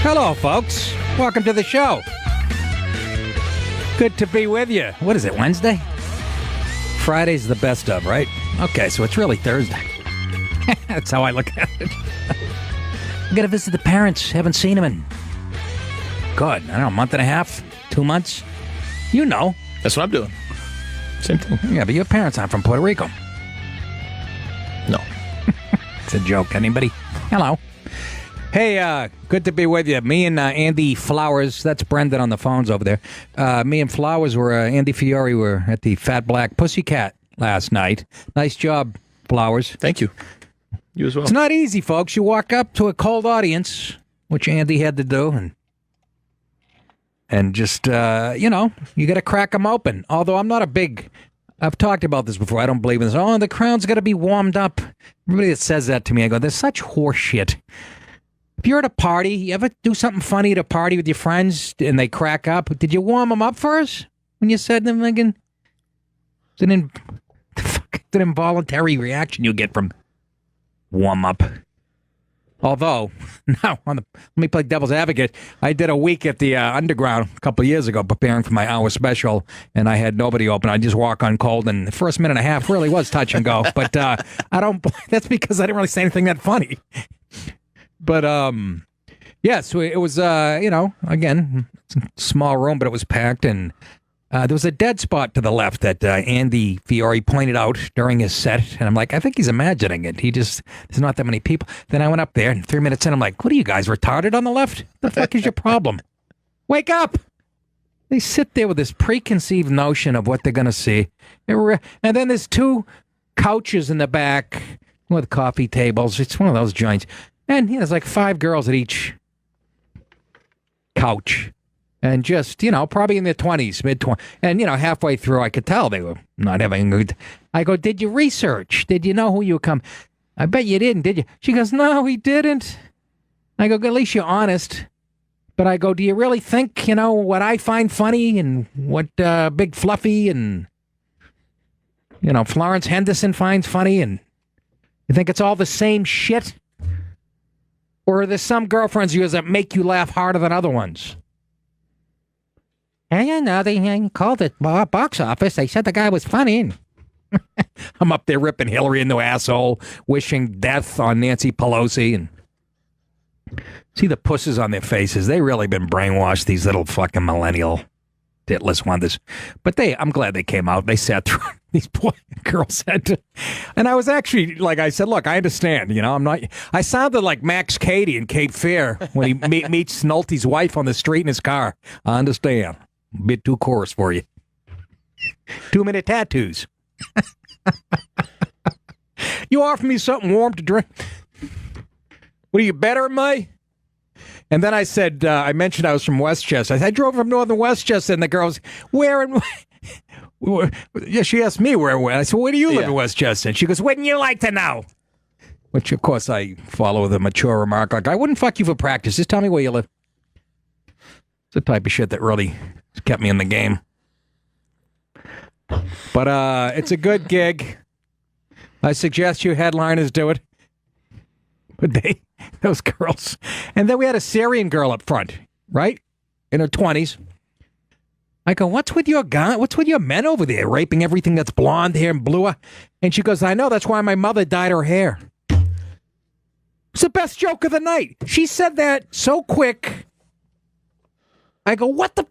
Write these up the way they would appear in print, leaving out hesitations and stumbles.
Hello, folks. Welcome to the show. Good to be with you. What is it, Wednesday? Friday's the best of, right? Okay, so it's really Thursday. That's how I look at it. I gotta visit the parents. Haven't seen them in, God, I don't know, a month and a half? 2 months? You know. That's what I'm doing. Same thing. Yeah, but your parents aren't from Puerto Rico. No. It's a joke. Anybody? Hello. Hey, good to be with you. Me and Andy Flowers, that's Brendan on the phones over there. Me and Flowers Andy Fiore were at the Fat Black Pussycat last night. Nice job, Flowers. Thank you. You as well. It's not easy, folks. You walk up to a cold audience, which Andy had to do, and just, you got to crack them open. Although I'm not I've talked about this before. I don't believe in this. Oh, the crowd's got to be warmed up. Everybody that says that to me, I go, there's such horse shit. If you're at a party, you ever do something funny at a party with your friends and they crack up? Did you warm them up first when you said them again? It's an involuntary reaction you get from warm up. Although, now, let me play devil's advocate. I did a week at the Underground a couple of years ago preparing for my hour special, and I had nobody open. I just walk on cold, and the first minute and a half really was touch and go. But that's because I didn't really say anything that funny. But, yes, it was, again, small room, but it was packed, and there was a dead spot to the left that Andy Fiore pointed out during his set, and I'm like, I think he's imagining it. There's not that many people. Then I went up there, and 3 minutes in, I'm like, what are you guys, retarded on the left? The fuck is your problem? Wake up! They sit there with this preconceived notion of what they're going to see. And then there's two couches in the back with coffee tables. It's one of those joints. And there's like 5 girls at each couch. And just, probably in their 20s, mid-20s. And, halfway through, I could tell they were not having a good... I go, did you research? Did you know who you come? I bet you didn't, did you? She goes, no, he didn't. I go, at least you're honest. But I go, do you really think, what I find funny and what Big Fluffy and, Florence Henderson finds funny? And you think it's all the same shit? Or are there some girlfriends of yours that make you laugh harder than other ones? And they called it box office. They said the guy was funny. I'm up there ripping Hillary into asshole, wishing death on Nancy Pelosi. And see the pusses on their faces. They really been brainwashed, these little fucking millennial titless wonders. But I'm glad they came out. They sat through. These poor girls had to. And I was actually, like I said, look, I understand. I sounded like Max Cady in Cape Fear when he meets Nolte's wife on the street in his car. I understand. A bit too coarse for you. 2-minute tattoos. You offer me something warm to drink? What are you, better than me? And then I said, I mentioned I was from Westchester. I drove from northern Westchester, and the girls, where in... Yeah, she asked me where. I said, where do you live in Westchester? And she goes, wouldn't you like to know? Which, of course, I follow with a mature remark. Like, I wouldn't fuck you for practice. Just tell me where you live. It's the type of shit that really kept me in the game. But it's a good gig. I suggest you headliners do it. But those girls. And then we had a Syrian girl up front, right? In her 20s. I go, what's with your guy? What's with your men over there raping everything that's blonde hair and blue? And she goes, I know, that's why my mother dyed her hair. It's the best joke of the night. She said that so quick. I go, what the?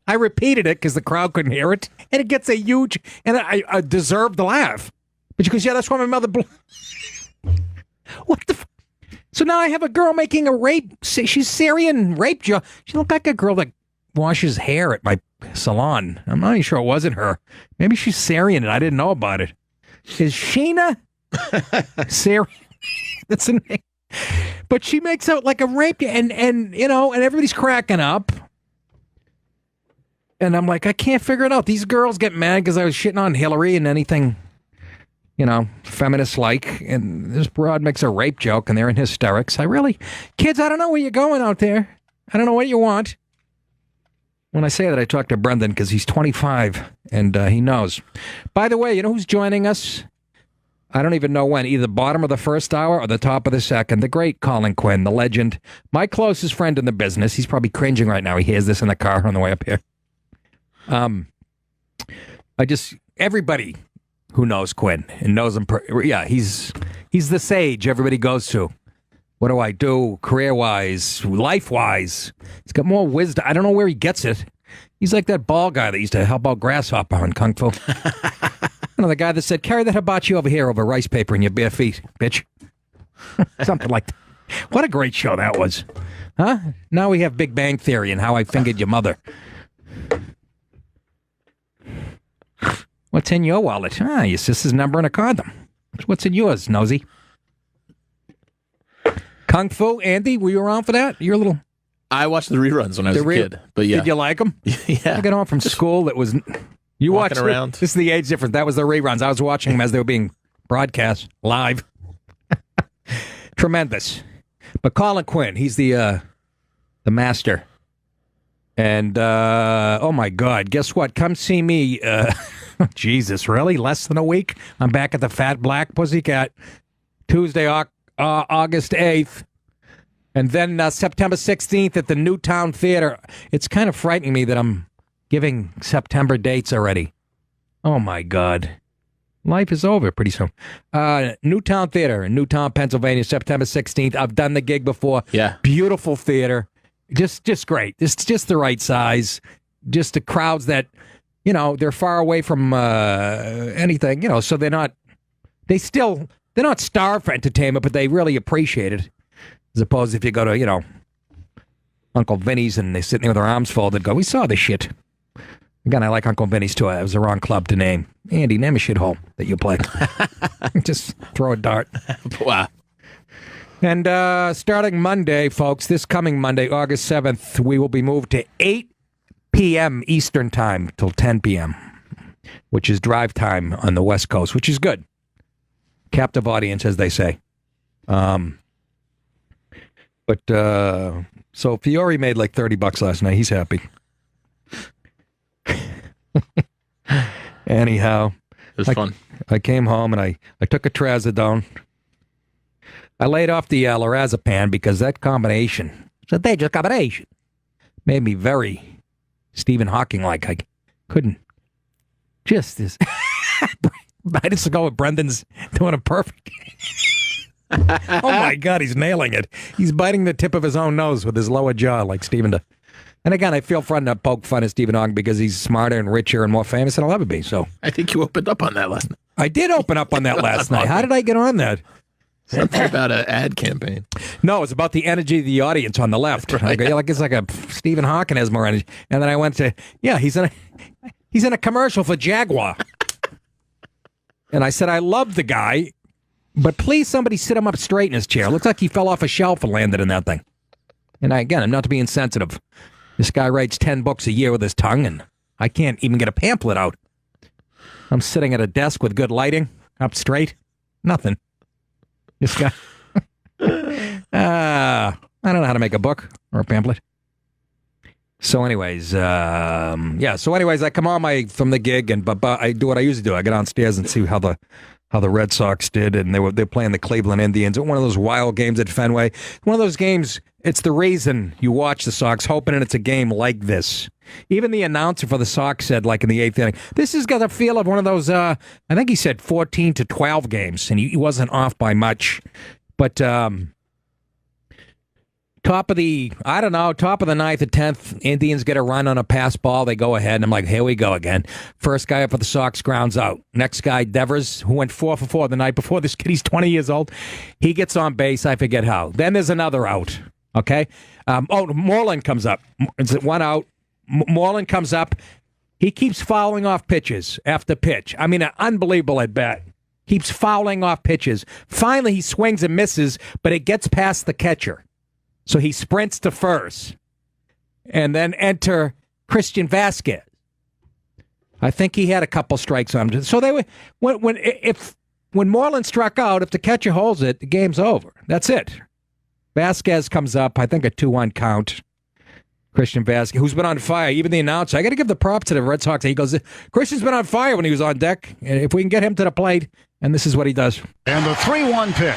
I repeated it because the crowd couldn't hear it. And it gets a huge, and I deserved the laugh. But she goes, yeah, that's why my mother... What the... So now I have a girl making a rape... She's Syrian rape joke. She looked like a girl that washes hair at my salon. I'm not even sure it wasn't her. Maybe she's Syrian and I didn't know about it. Is Sheena Syrian? That's a name. But she makes out like a rape, and everybody's cracking up. And I'm like, I can't figure it out. These girls get mad because I was shitting on Hillary and anything, feminist-like. And this broad makes a rape joke, and they're in hysterics. Kids, I don't know where you're going out there. I don't know what you want. When I say that, I talk to Brendan because he's 25 and he knows. By the way, you know who's joining us? I don't even know when, either bottom of the first hour or the top of the second. The great Colin Quinn, the legend, my closest friend in the business. He's probably cringing right now. He hears this in the car on the way up here. Everybody who knows Quinn and knows him, he's the sage everybody goes to. What do I do career-wise, life-wise? He's got more wisdom. I don't know where he gets it. He's like that ball guy that used to help out Grasshopper on Kung Fu. The guy that said, carry that hibachi over here over rice paper in your bare feet, bitch. Something like that. What a great show that was. Huh? Now we have Big Bang Theory and How I Fingered Your Mother. What's in your wallet? Your sister's number and a condom. What's in yours, nosy? Kung Fu, Andy, were you around for that? You're a little... I watched the reruns when I was a kid, but yeah. Did you like them? Yeah. I got home from school. It was... You walking watched around. This is the age difference. That was the reruns. I was watching them as they were being broadcast live. Tremendous. But Colin Quinn, he's the master. And oh my God, guess what? Come see me. Jesus, really? Less than a week? I'm back at the Fat Black Pussycat Tuesday, August 8th. And then September 16th at the Newtown Theater. It's kind of frightening me that I'm giving September dates already. Oh, my God. Life is over pretty soon. Newtown Theater in Newtown, Pennsylvania, September 16th. I've done the gig before. Yeah. Beautiful theater. Just great. It's just the right size. Just the crowds that, they're far away from anything, so they're not starved for entertainment, but they really appreciate it. As opposed to if you go to, Uncle Vinny's and they sit there with their arms folded and go, we saw this shit. Again, I like Uncle Vinny's too. It was the wrong club to name. Andy, name a shithole that you play. Just throw a dart. Wow. And starting Monday, folks, this coming Monday, August 7th, we will be moved to 8 p.m. Eastern Time till 10 p.m., which is drive time on the West Coast, which is good. Captive audience, as they say. But so Fiore made like $30 last night. He's happy. Anyhow, it was fun. I came home and I took a trazodone. I laid off the lorazepam because that combination, it's a dangerous combination, made me very Stephen Hawking-like. I couldn't just this. I just go with Brendan's doing it perfect. Oh my God, he's nailing it. He's biting the tip of his own nose with his lower jaw like Stephen does. And again, I feel fun to poke fun at Stephen Hawking because he's smarter and richer and more famous than I'll ever be. So I think you opened up on that last night. I did open up on that last night. How did I get on that? Something about an ad campaign. No, it's about the energy of the audience on the left. Right. It's like a Stephen Hawking has more energy. And then I went to, he's in a commercial for Jaguar. And I said, I love the guy, but please somebody sit him up straight in his chair. Looks like he fell off a shelf and landed in that thing. And I'm not to be insensitive. This guy writes 10 books a year with his tongue, and I can't even get a pamphlet out. I'm sitting at a desk with good lighting, up straight. Nothing. This guy. I don't know how to make a book or a pamphlet. So anyways, I come on from the gig, and but I do what I usually do. I get downstairs and see how the Red Sox did, and they're playing the Cleveland Indians. One of those wild games at Fenway. One of those games, it's the reason you watch the Sox, hoping it's a game like this. Even the announcer for the Sox said, like in the 8th inning, this has got a feel of one of those, I think he said 14 to 12 games, and he wasn't off by much. But top of the ninth or 10th, Indians get a run on a pass ball. They go ahead, and I'm like, here we go again. First guy up for the Sox grounds out. Next guy, Devers, who went 4 for 4 the night before. This kid, he's 20 years old. He gets on base. I forget how. Then there's another out. Okay? Moreland comes up. It's one out. Moreland comes up. He keeps fouling off pitches after pitch. I mean, an unbelievable at bat. Keeps fouling off pitches. Finally, he swings and misses, but it gets past the catcher. So he sprints to first. And then enter Christian Vasquez. I think he had a couple strikes on him. So they were when Moreland struck out, if the catcher holds it, the game's over. That's it. Vasquez comes up, I think a 2-1 count. Christian Vasquez, who's been on fire. Even the announcer, I got to give the props to the Red Sox. He goes, Christian's been on fire when he was on deck. And if we can get him to the plate, and this is what he does. And the 3-1 pitch.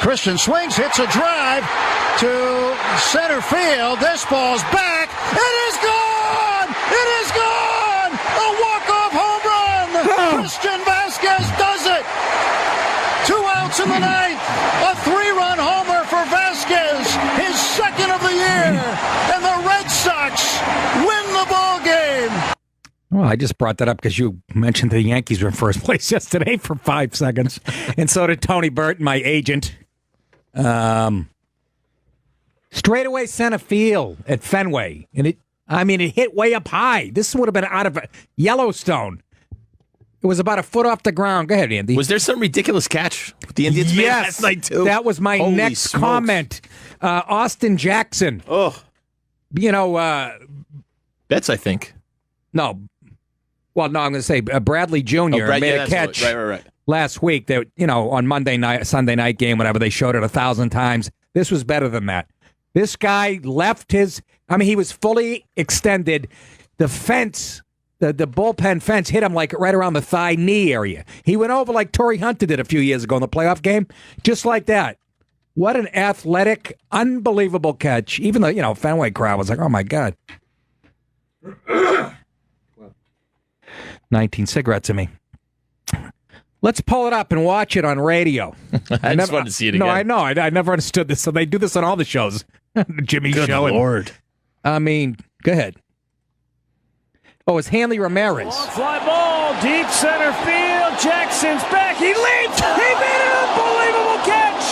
Christian swings, hits a drive to center field. This ball's back. It is gone! It is gone! A walk-off home run! Christian Vasquez does it! 2 outs in the ninth. A 3-run homer for Vasquez, his second of the year. And the Red Sox win the ball game. Well, I just brought that up because you mentioned the Yankees were in first place yesterday for 5 seconds. And so did Tony Burton, my agent. Straightaway center field at Fenway. And it hit way up high. This would have been out of Yellowstone. It was about a foot off the ground. Go ahead, Andy. Was there some ridiculous catch the Indians made last night, too? That was my Holy next smokes. comment. Austin Jackson. Oh. Betts, I think. No. Well, no, I'm going to say Bradley Jr. made a catch right. last week that, on Monday night, Sunday night game, whatever, they showed it 1,000 times. This was better than that. This guy left he was fully extended. The fence, the bullpen fence hit him like right around the thigh-knee area. He went over like Torrey Hunter did a few years ago in the playoff game, just like that. What an athletic, unbelievable catch. Even the, Fenway crowd was like, oh, my God. 19 cigarettes in me. Let's pull it up and watch it on radio. I just wanted to see it again. No, I know. I never understood this. So they do this on all the shows. The Jimmy Good Show. Lord. Go ahead. Oh, it's Hanley Ramirez. Long fly ball, deep center field. Jackson's back. He leaped. He made an unbelievable catch.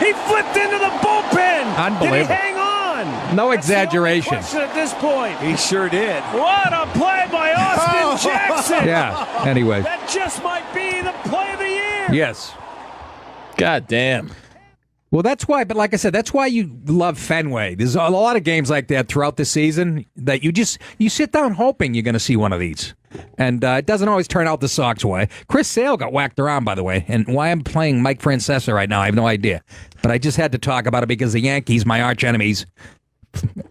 He flipped into the bullpen. Unbelievable. Did he hang on? No exaggeration. That's the only question at this point. He sure did. What a play by Austin Jackson. Yeah, anyway. That just might be the play of the year. Yes. God damn. Well, that's why, but like I said, that's why you love Fenway. There's a lot of games like that throughout the season that you sit down hoping you're going to see one of these. And it doesn't always turn out the Sox way. Chris Sale got whacked around, by the way. And why I'm playing Mike Francesa right now, I have no idea. But I just had to talk about it because the Yankees, my arch enemies,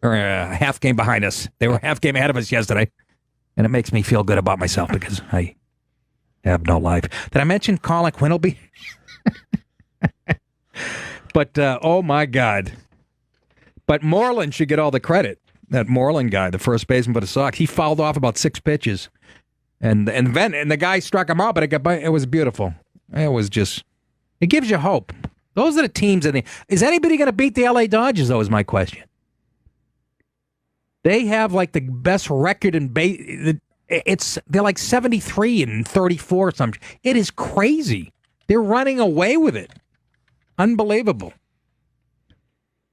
are a half game behind us. They were half game ahead of us yesterday. And it makes me feel good about myself because I have no life. Did I mention Colin Quinn will be? But, oh, my God. But Moreland should get all the credit. That Moreland guy, the first baseman for the Sox, he fouled off about 6 pitches. And the guy struck him out, but it was beautiful. It was just, it gives you hope. Those are the teams. Is anybody going to beat the L.A. Dodgers, though, is my question. They have, like, the best record in they're like 73 and 34 or something. It is crazy. They're running away with it. Unbelievable.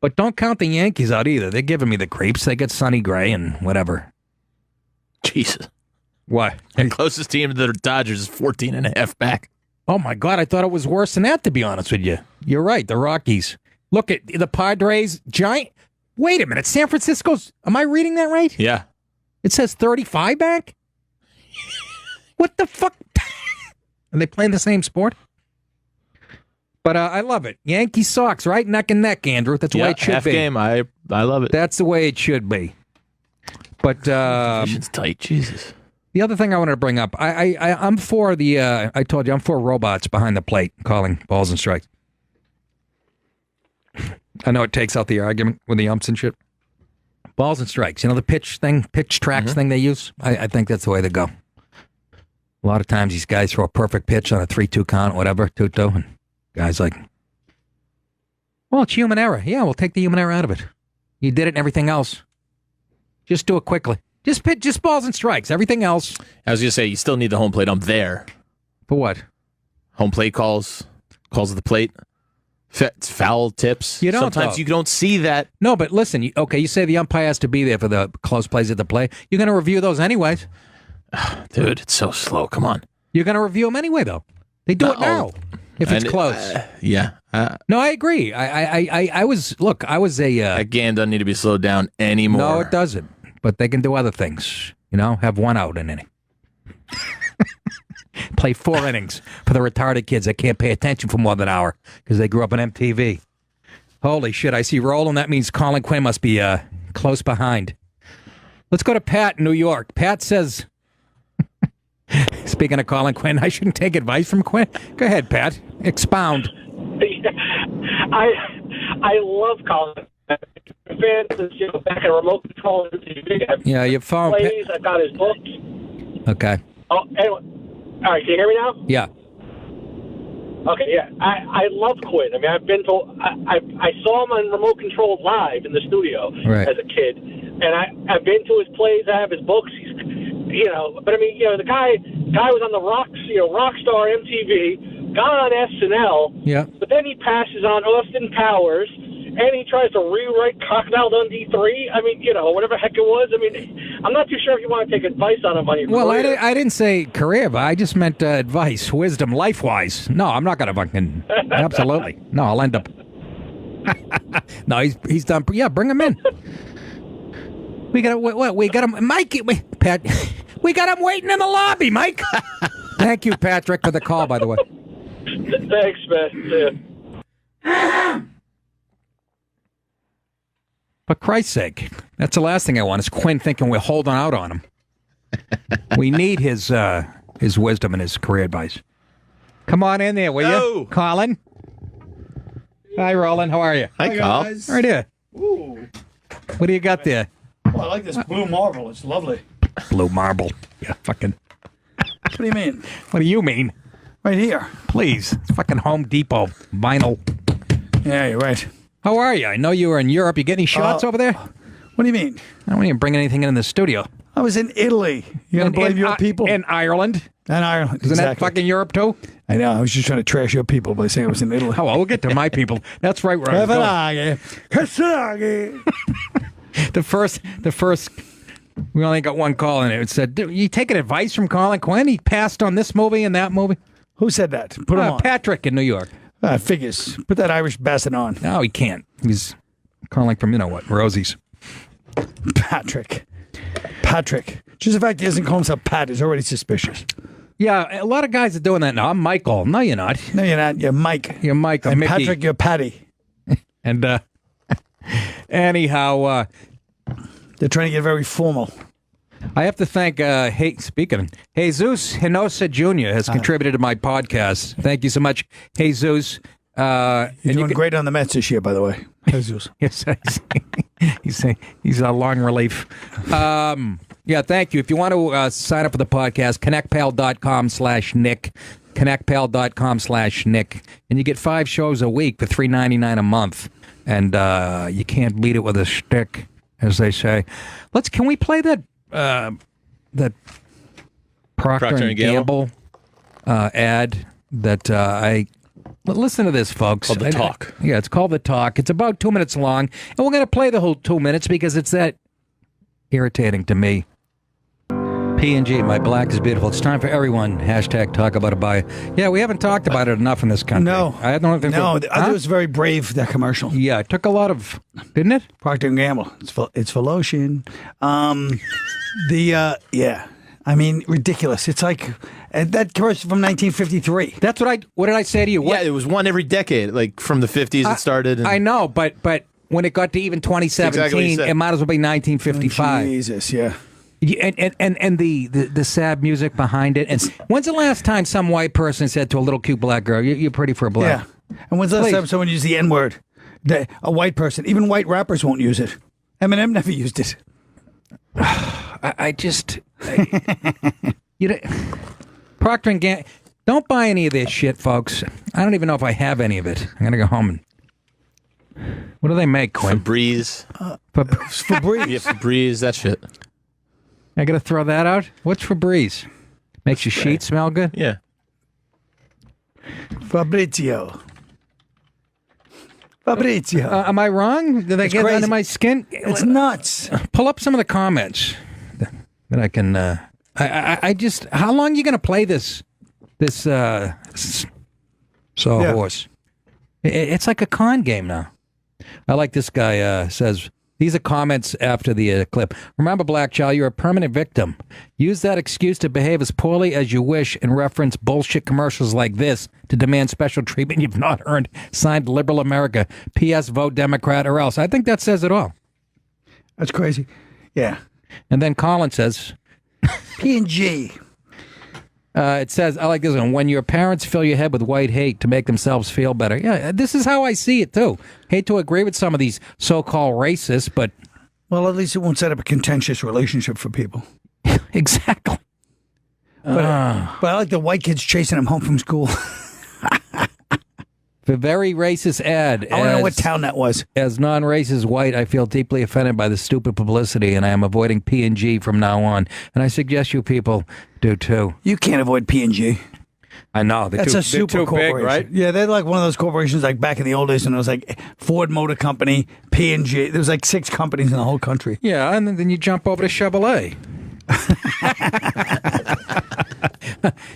But don't count the Yankees out either. They're giving me the creeps. They get Sonny Gray and whatever. Jesus. What? The closest team to the Dodgers is 14.5 back. Oh, my God. I thought it was worse than that, to be honest with you. You're right. The Rockies. Look at the Padres. Giant. Wait a minute. San Francisco's. Am I reading that right? Yeah. It says 35 back? What the fuck? Are they playing the same sport? But I love it. Yankees Sox, right? Neck and neck, Andrew. That's the way it should half be. Game. I love it. That's the way it should be. But Division's tight. Jesus. The other thing I wanted to bring up, I'm for I told you, I'm for robots behind the plate calling balls and strikes. I know it takes out the argument with the umps and shit. Balls and strikes. You know the pitch tracks thing they use? I think that's the way to go. A lot of times these guys throw a perfect pitch on a 3-2 count, whatever, 2-2, and guys like, well, it's human error. Yeah, we'll take the human error out of it. You did it and everything else. Just do it quickly. Just balls and strikes. Everything else. I was going to say, you still need the home plate ump there. For what? Home plate calls at the plate, foul tips. You don't, Sometimes though. you don't see that. No, but listen, you say the umpire has to be there for the close plays at the play. You're going to review those anyways. Dude, it's so slow. Come on. You're going to review them anyway, though. They do it now if it's close. Yeah. No, I agree. I was a... That game doesn't need to be slowed down anymore. No, it doesn't. But they can do other things. Have 1 out in inning. Play 4 innings for the retarded kids that can't pay attention for more than an hour because they grew up on MTV. Holy shit, I see rolling. That means Colin Quinn must be close behind. Let's go to Pat in New York. Pat says, speaking of Colin Quinn, I shouldn't take advice from Quinn. Go ahead, Pat. Expound. I love Colin. Fan since back in remote control TV. Yeah, your phone. Plays. I've got his books. Okay. Oh, anyway. All right, can you hear me now? Yeah. Okay, yeah. I love Quinn. I mean, I've been to. I saw him on remote control live in the studio as a kid, and I've been to his plays. I have his books. He's, but I mean, the guy was on the Rockstar MTV, got on SNL. Yeah. But then he passes on Austin Powers. And he tries to rewrite Crocodile Dundee 3. I mean, whatever the heck it was. I mean, I'm not too sure if you want to take advice on him on your career. I didn't say career, but I just meant advice, wisdom, life-wise. No, I'm not going to fucking... Absolutely. No, I'll end up... No, he's done... Yeah, bring him in. We got him... Mike... Pat... We got him waiting in the lobby, Mike. Thank you, Patrick, for the call, by the way. Thanks, man. Yeah. For Christ's sake, that's the last thing I want is Quinn thinking we're holding out on him. We need his wisdom and his career advice. Come on in there, will you, Colin? Hi, Roland. How are you? Hi, Carl. Guys. Right here. Ooh. What do you got there? Oh, I like this blue marble. It's lovely. Blue marble. Yeah, fucking. What do you mean? What do you mean? Right here. Please, it's fucking Home Depot vinyl. Yeah, you're right. How are you? I know you were in Europe. You get any shots over there? What do you mean? I don't even bring anything in the studio. I was in Italy. You gonna blame your people? In Ireland. And Ireland. Isn't that fucking Europe too? I know. I was just trying to trash your people by saying I was in Italy. Oh, well, we'll get to my people. That's right where I was going. The first, we only got one call in it. It said, you taking advice from Colin Quinn? He passed on this movie and that movie. Who said that? Put him on. Patrick in New York. Figures. Put that Irish bastard on. No, he can't. He's calling from, Rosie's. Patrick. Just the fact he doesn't call himself Pat is already suspicious. Yeah, a lot of guys are doing that now. I'm Michael. No, you're not. No, you're not. You're Mike. You're Mike. And Mickey. Patrick, you're Patty. And anyhow, they're trying to get very formal. I have to thank, Jesus Hinosa Jr. has contributed to my podcast. Thank you so much, Jesus. You're doing great on the Mets this year, by the way. Jesus. Yes, he's a long relief. Yeah, thank you. If you want to sign up for the podcast, connectpal.com/Nick, connectpal.com/Nick, and you get 5 shows a week for $3.99 a month, and you can't beat it with a stick, as they say. Can we play that Procter and Gamble ad that I... Listen to this, folks. Called The Talk. Yeah, it's called The Talk. It's about 2 minutes long, and we're going to play the whole 2 minutes because it's that irritating to me. P&G, my black is beautiful. It's time for everyone. Hashtag talk about a buy. Yeah, we haven't talked about it enough in this country. No. I don't think I thought it was very brave, that commercial. Yeah, it took a lot of... Didn't it? Procter & Gamble. It's for lotion. Yeah. I mean, ridiculous. It's like that commercial from 1953. That's what did I say to you? Yeah, it was one every decade. Like from the 50s it started. And... I know, but when it got to even 2017, it might as well be 1955. Oh, Jesus, yeah. And the sad music behind it. And when's the last time some white person said to a little cute black girl, "You're pretty for a black"? Yeah. And when's the last time someone used the N-word? A white person, even white rappers won't use it. Eminem never used it. Procter & Gamble, don't buy any of this shit, folks. I don't even know if I have any of it. I'm going to go home and... What do they make, Quinn? Febreze. Febreze. Yeah, Febreze, that shit. I got to throw that out? What's Febreze? Makes your sheets smell good? Yeah. Fabrizio. Am I wrong? Did I get crazy. under my skin? It's nuts. Pull up some of the comments that I can... I just... How long are you going to play this horse? It's like a con game now. I like this guy says... These are comments after the clip. Remember, Black Child, you're a permanent victim. Use that excuse to behave as poorly as you wish and reference bullshit commercials like this to demand special treatment you've not earned. Signed, Liberal America. P.S. Vote Democrat or else. I think that says it all. That's crazy. Yeah. And then Colin says, P&G. It says, I like this one, when your parents fill your head with white hate to make themselves feel better. Yeah, this is how I see it, too. Hate to agree with some of these so-called racists, but... Well, at least it won't set up a contentious relationship for people. Exactly. But I like the white kids chasing them home from school. The very racist ad. I want to know what town that was. As non-racist white, I feel deeply offended by the stupid publicity, and I am avoiding P&G from now on. And I suggest you people do too. You can't avoid P&G. I know. That's a super corporation. big, right? Yeah, they're like one of those corporations like back in the old days when it was like Ford Motor Company, P&G. There was like 6 companies in the whole country. Yeah, and then you jump over to Chevrolet.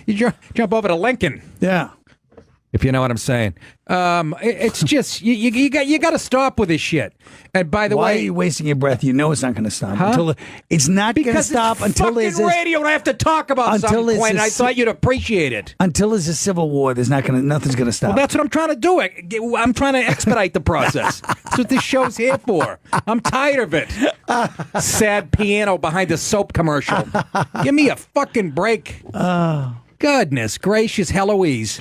You jump over to Lincoln. Yeah. If you know what I'm saying. It's just, you got to stop with this shit. And by the Why way... are you wasting your breath? You know it's not going to stop. Huh? It's not going to stop until there's fucking radio and I have to talk about something, Quinn. I thought you'd appreciate it. Until there's a civil war, nothing's going to stop. Well, that's what I'm trying to do. I'm trying to expedite the process. That's what this show's here for. I'm tired of it. Sad piano behind the soap commercial. Give me a fucking break. Goodness gracious, Heloise.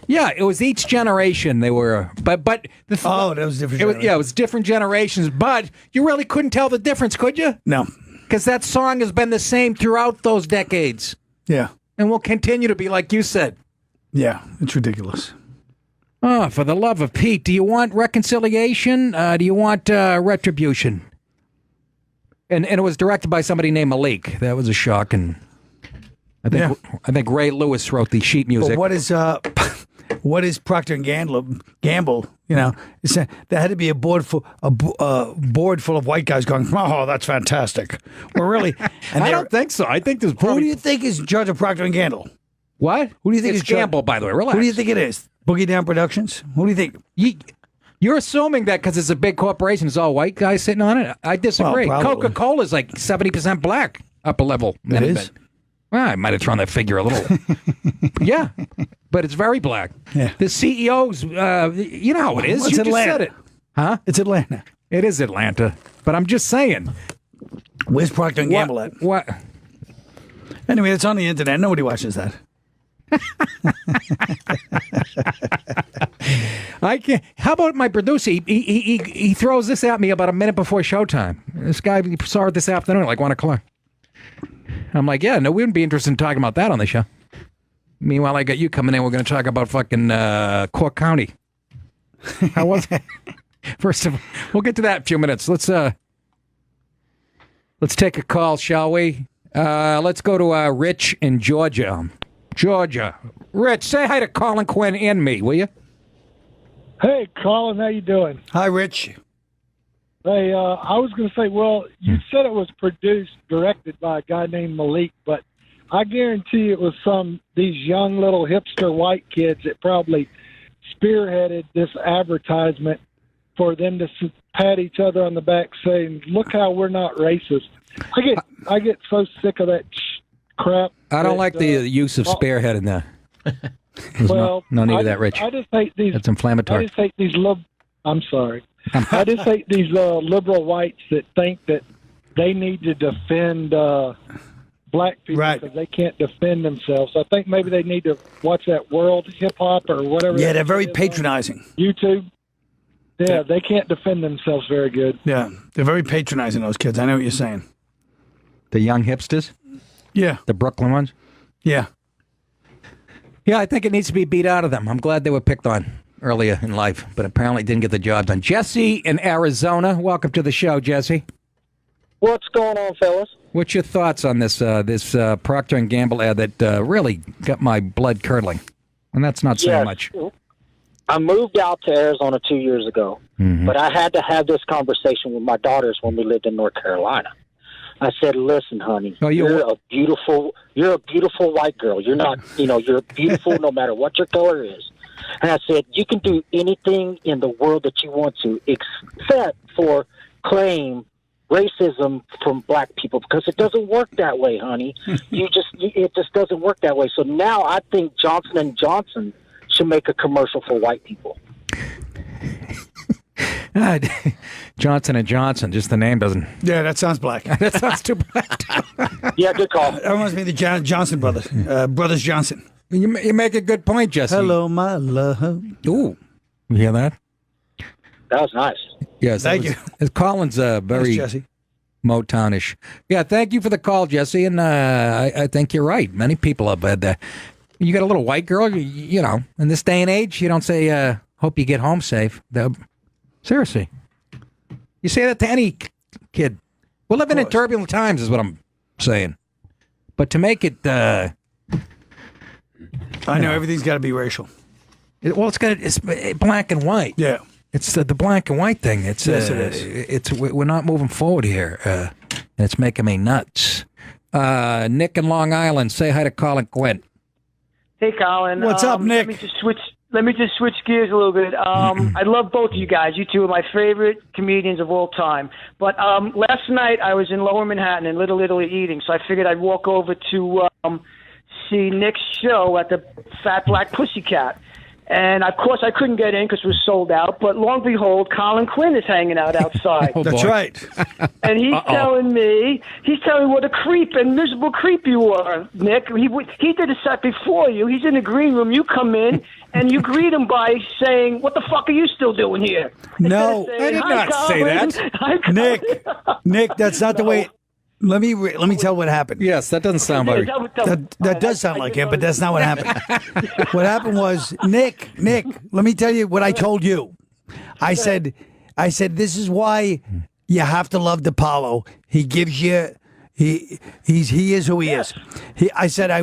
Yeah, it was each generation they were, but that was different. It was different generations, but you really couldn't tell the difference, could you? No, because that song has been the same throughout those decades. Yeah, and will continue to be, like you said. Yeah, it's ridiculous. Oh, for the love of Pete, do you want reconciliation? Do you want retribution? And it was directed by somebody named Malik. That was a shock, and I think Ray Lewis wrote the sheet music. But what is Procter and Gamble? You know, there had to be a board full of white guys going, "Oh, that's fantastic." Well, really, and I don't think so. I think there's probably... Who do you think is in charge of Procter and Gamble? What? Who do you think it's is Gamble? By the way, relax. Who do you think it is? Boogie Down Productions. Who do you think? You're assuming that because it's a big corporation, it's all white guys sitting on it. I disagree. Well, Coca-Cola is like 70% black, upper level. It is. Well, I might have thrown that figure a little. Yeah, but it's very black. Yeah. The CEOs, you know how it is. It's You Atlanta. just said it. Huh? It's Atlanta. It is Atlanta. But I'm just saying. Where's Procter and Gamble at? What? Anyway, it's on the internet. Nobody watches that. I can't. How about my producer? He throws this at me about a minute before showtime. This guy saw it this afternoon at like 1 o'clock. I'm like, yeah, no, we wouldn't be interested in talking about that on the show. Meanwhile, I got you coming in. We're going to talk about fucking Cork County. How was it? First of all, we'll get to that in a few minutes. Let's take a call, shall we? Let's go to Rich in Georgia. Georgia. Rich, say hi to Colin, Quinn, and me, will you? Hey, Colin, how you doing? Hi, Rich. Hey, I was going to say, well, you said it was directed by a guy named Malik, but I guarantee it was these young little hipster white kids that probably spearheaded this advertisement for them to pat each other on the back saying, look how we're not racist. I get so sick of that crap. I don't like the use of spearhead in there. Well, no need of that, Rich. I just hate these. That's inflammatory. I just hate these I'm sorry. I just hate these liberal whites that think that they need to defend black people because they can't defend themselves. I think maybe they need to watch that World Hip Hop or whatever. Yeah, they're very patronizing. YouTube. Yeah, they can't defend themselves very good. Yeah, they're very patronizing, those kids. I know what you're saying. The young hipsters? Yeah. The Brooklyn ones? Yeah. Yeah, I think it needs to be beat out of them. I'm glad they were picked on earlier in life, but apparently didn't get the job done. Jesse in Arizona, welcome to the show, Jesse. What's going on, fellas? What's your thoughts on this Procter & Gamble ad that really got my blood curdling? And that's not saying much. I moved out to Arizona 2 years ago, but I had to have this conversation with my daughters when we lived in North Carolina. I said, "Listen, honey, you're a beautiful white girl. You're not, you're beautiful no matter what your color is." And I said, "You can do anything in the world that you want to, except for claim racism from black people, because it doesn't work that way, honey. It just doesn't work that way. So now I think Johnson & Johnson should make a commercial for white people." Johnson & Johnson, just the name doesn't. Yeah, that sounds black. That sounds too black. Yeah, good call. That reminds me of the Johnson brothers. Brothers Johnson. You make a good point, Jesse. Hello, my love. Ooh. You hear that? That was nice. Yes. Thank you. Colin's very Jesse. Motownish. Yeah, thank you for the call, Jesse. And I think you're right. Many people have had that. You got a little white girl, you know, in this day and age, you don't say, hope you get home safe. Seriously. You say that to any kid. We're living in turbulent times is what I'm saying. But to make it... I know everything's got to be racial. It's black and white. Yeah. It's the black and white thing. It's yes, it is. We're not moving forward here, and it's making me nuts. Nick in Long Island, say hi to Colin Quinn. Hey, Colin. What's up, Nick? Let me just switch gears a little bit. I love both of you guys. You two are my favorite comedians of all time. But last night I was in Lower Manhattan in Little Italy eating, so I figured I'd walk over to see Nick's show at the Fat Black Pussycat. And, of course, I couldn't get in because it was sold out. But, lo and behold, Colin Quinn is hanging out outside. That's right. And he's telling me what a creep and miserable creep you were, Nick. He did a set before you. He's in the green room. You come in, and you greet him by saying, what the fuck are you still doing here? No, saying, I did not say that. Nick, that's not the way... Let me tell what happened. Yes, that doesn't sound like that does sound like him, but that's not what happened. What happened was, Nick, let me tell you what I told you. I said, this is why you have to love the Paolo. He gives you... He is who he is. I said I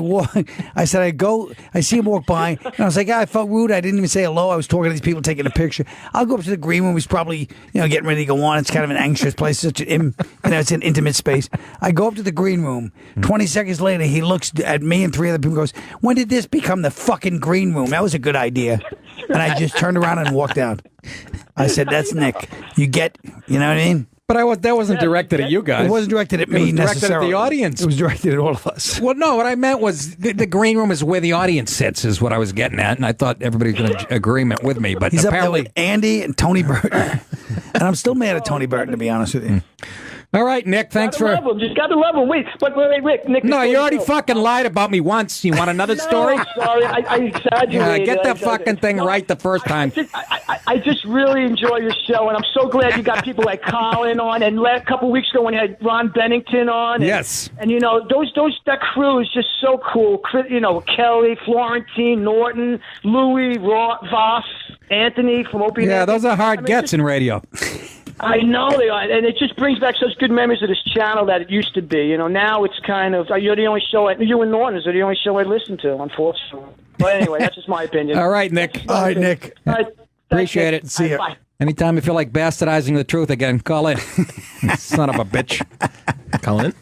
see him walk by, and I was like, I felt rude. I didn't even say hello. I was talking to these people taking a picture. I'll go up to the green room. He's probably getting ready to go on. It's kind of an anxious place. It's an intimate space. I go up to the green room. 20 seconds later, he looks at me and three other people and goes, when did this become the fucking green room? That was a good idea. And I just turned around and walked out. I said, that's Nick. You know what I mean? But that wasn't directed at you guys. It wasn't directed at me necessarily. It was directed at the audience. It was directed at all of us. Well, no, what I meant was the green room is where the audience sits, is what I was getting at, and I thought everybody's in agreement with me. But he's apparently up there with Andy and Tony Burton, and I'm still mad at Tony Burton, to be honest with you. All right, Nick, thanks for... Love him. Just got to love him. Wait, Rick, Nick... No, you already fucking lied about me once. You want another story? Sorry, I exaggerated. Get that fucking thing right the first time. I just really enjoy your show, and I'm so glad you got people like Colin on, and a couple weeks ago when you had Ron Bennington on. And, yes. And, that crew is just so cool. Kelly, Florentine, Norton, Louis, Voss, Anthony from Opie. Yeah, those are hard gets in radio. I know they are, and it just brings back such good memories of this channel that it used to be. Now it's kind of you're the only show. You and Norton are the only show I listen to, unfortunately. But anyway, that's just my opinion. All right, Nick. All right, Nick. All right, appreciate it. See you. Bye. Anytime you feel like bastardizing the truth again, call in. Son of a bitch. Colin.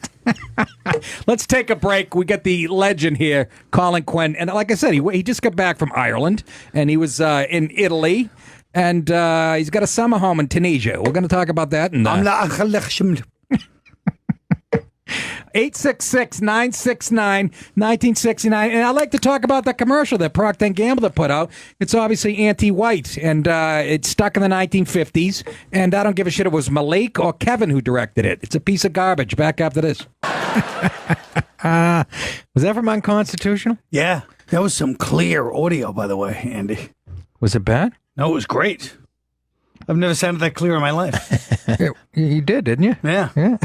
Let's take a break. We got the legend here, Colin Quinn, and like I said, he just got back from Ireland, and he was in Italy. And he's got a summer home in Tunisia. We're going to talk about that. 866-969-1969. And I'd like to talk about that commercial that Procter & Gamble put out. It's obviously anti-white, and it's stuck in the 1950s. And I don't give a shit if it was Malik or Kevin who directed it. It's a piece of garbage. Back after this. Was that from Unconstitutional? Yeah. That was some clear audio, by the way, Andy. Was it bad? No, it was great. I've never sounded that clear in my life. You did, didn't you? Yeah.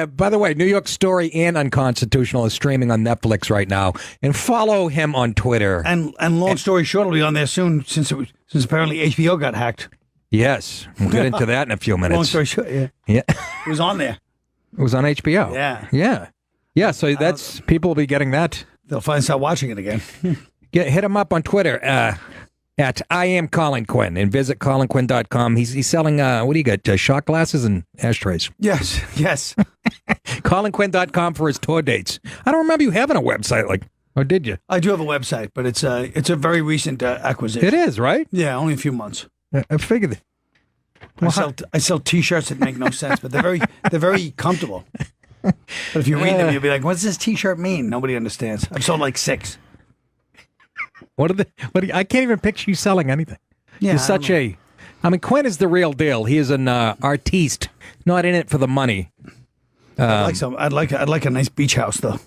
By the way, New York Story and Unconstitutional is streaming on Netflix right now, and follow him on Twitter. And long story short, it'll be on there soon since apparently HBO got hacked. Yes, we'll get into that in a few minutes. Long story short, yeah. It was on there. It was on HBO. Yeah. So that's people will be getting that. They'll finally start watching it again. Hit him up on Twitter. At I am Colin Quinn, and visit colinquinn.com. He's selling, what do you got, shot glasses and ashtrays? Yes. colinquinn.com for his tour dates. I don't remember you having a website, or did you? I do have a website, but it's a very recent acquisition. It is, right? Yeah, only a few months. I figured it. I sell T-shirts that make no sense, but they're very comfortable. But if you read them, you'll be like, what does this T-shirt mean? Nobody understands. I've sold like 6. I can't even picture you selling anything. Yeah, You're such a I mean, Quinn is the real deal. He is an artiste, not in it for the money. I'd like a nice beach house, though.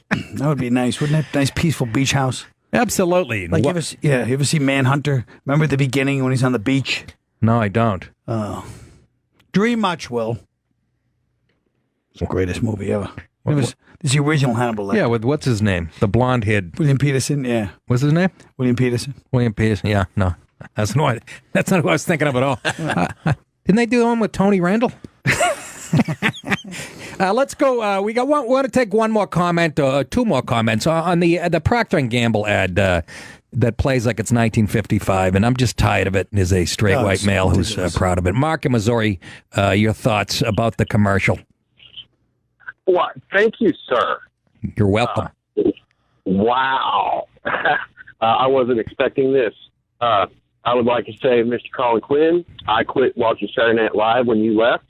That would be nice, wouldn't it? Nice, peaceful beach house. Absolutely. Like, you ever see Manhunter? Remember at the beginning when he's on the beach? No, I don't. Oh. Dream much, Will. It's the greatest movie ever. It's the original Hannibal Lecter. Yeah, with what's his name? The blonde-haired. William Peterson, yeah. What's his name? William Peterson. William Peterson, yeah. No, that's not who I was thinking of at all. Didn't they do the one with Tony Randall? Let's go. We want to take one more comment, two more comments on the Procter & Gamble ad that plays like it's 1955, and I'm just tired of it. There's a straight white male who's proud of it. Mark in Missouri, your thoughts about the commercial? Well, thank you, sir. You're welcome. Wow. I wasn't expecting this. I would like to say, Mr. Colin Quinn, I quit watching Saturday Night Live when you left.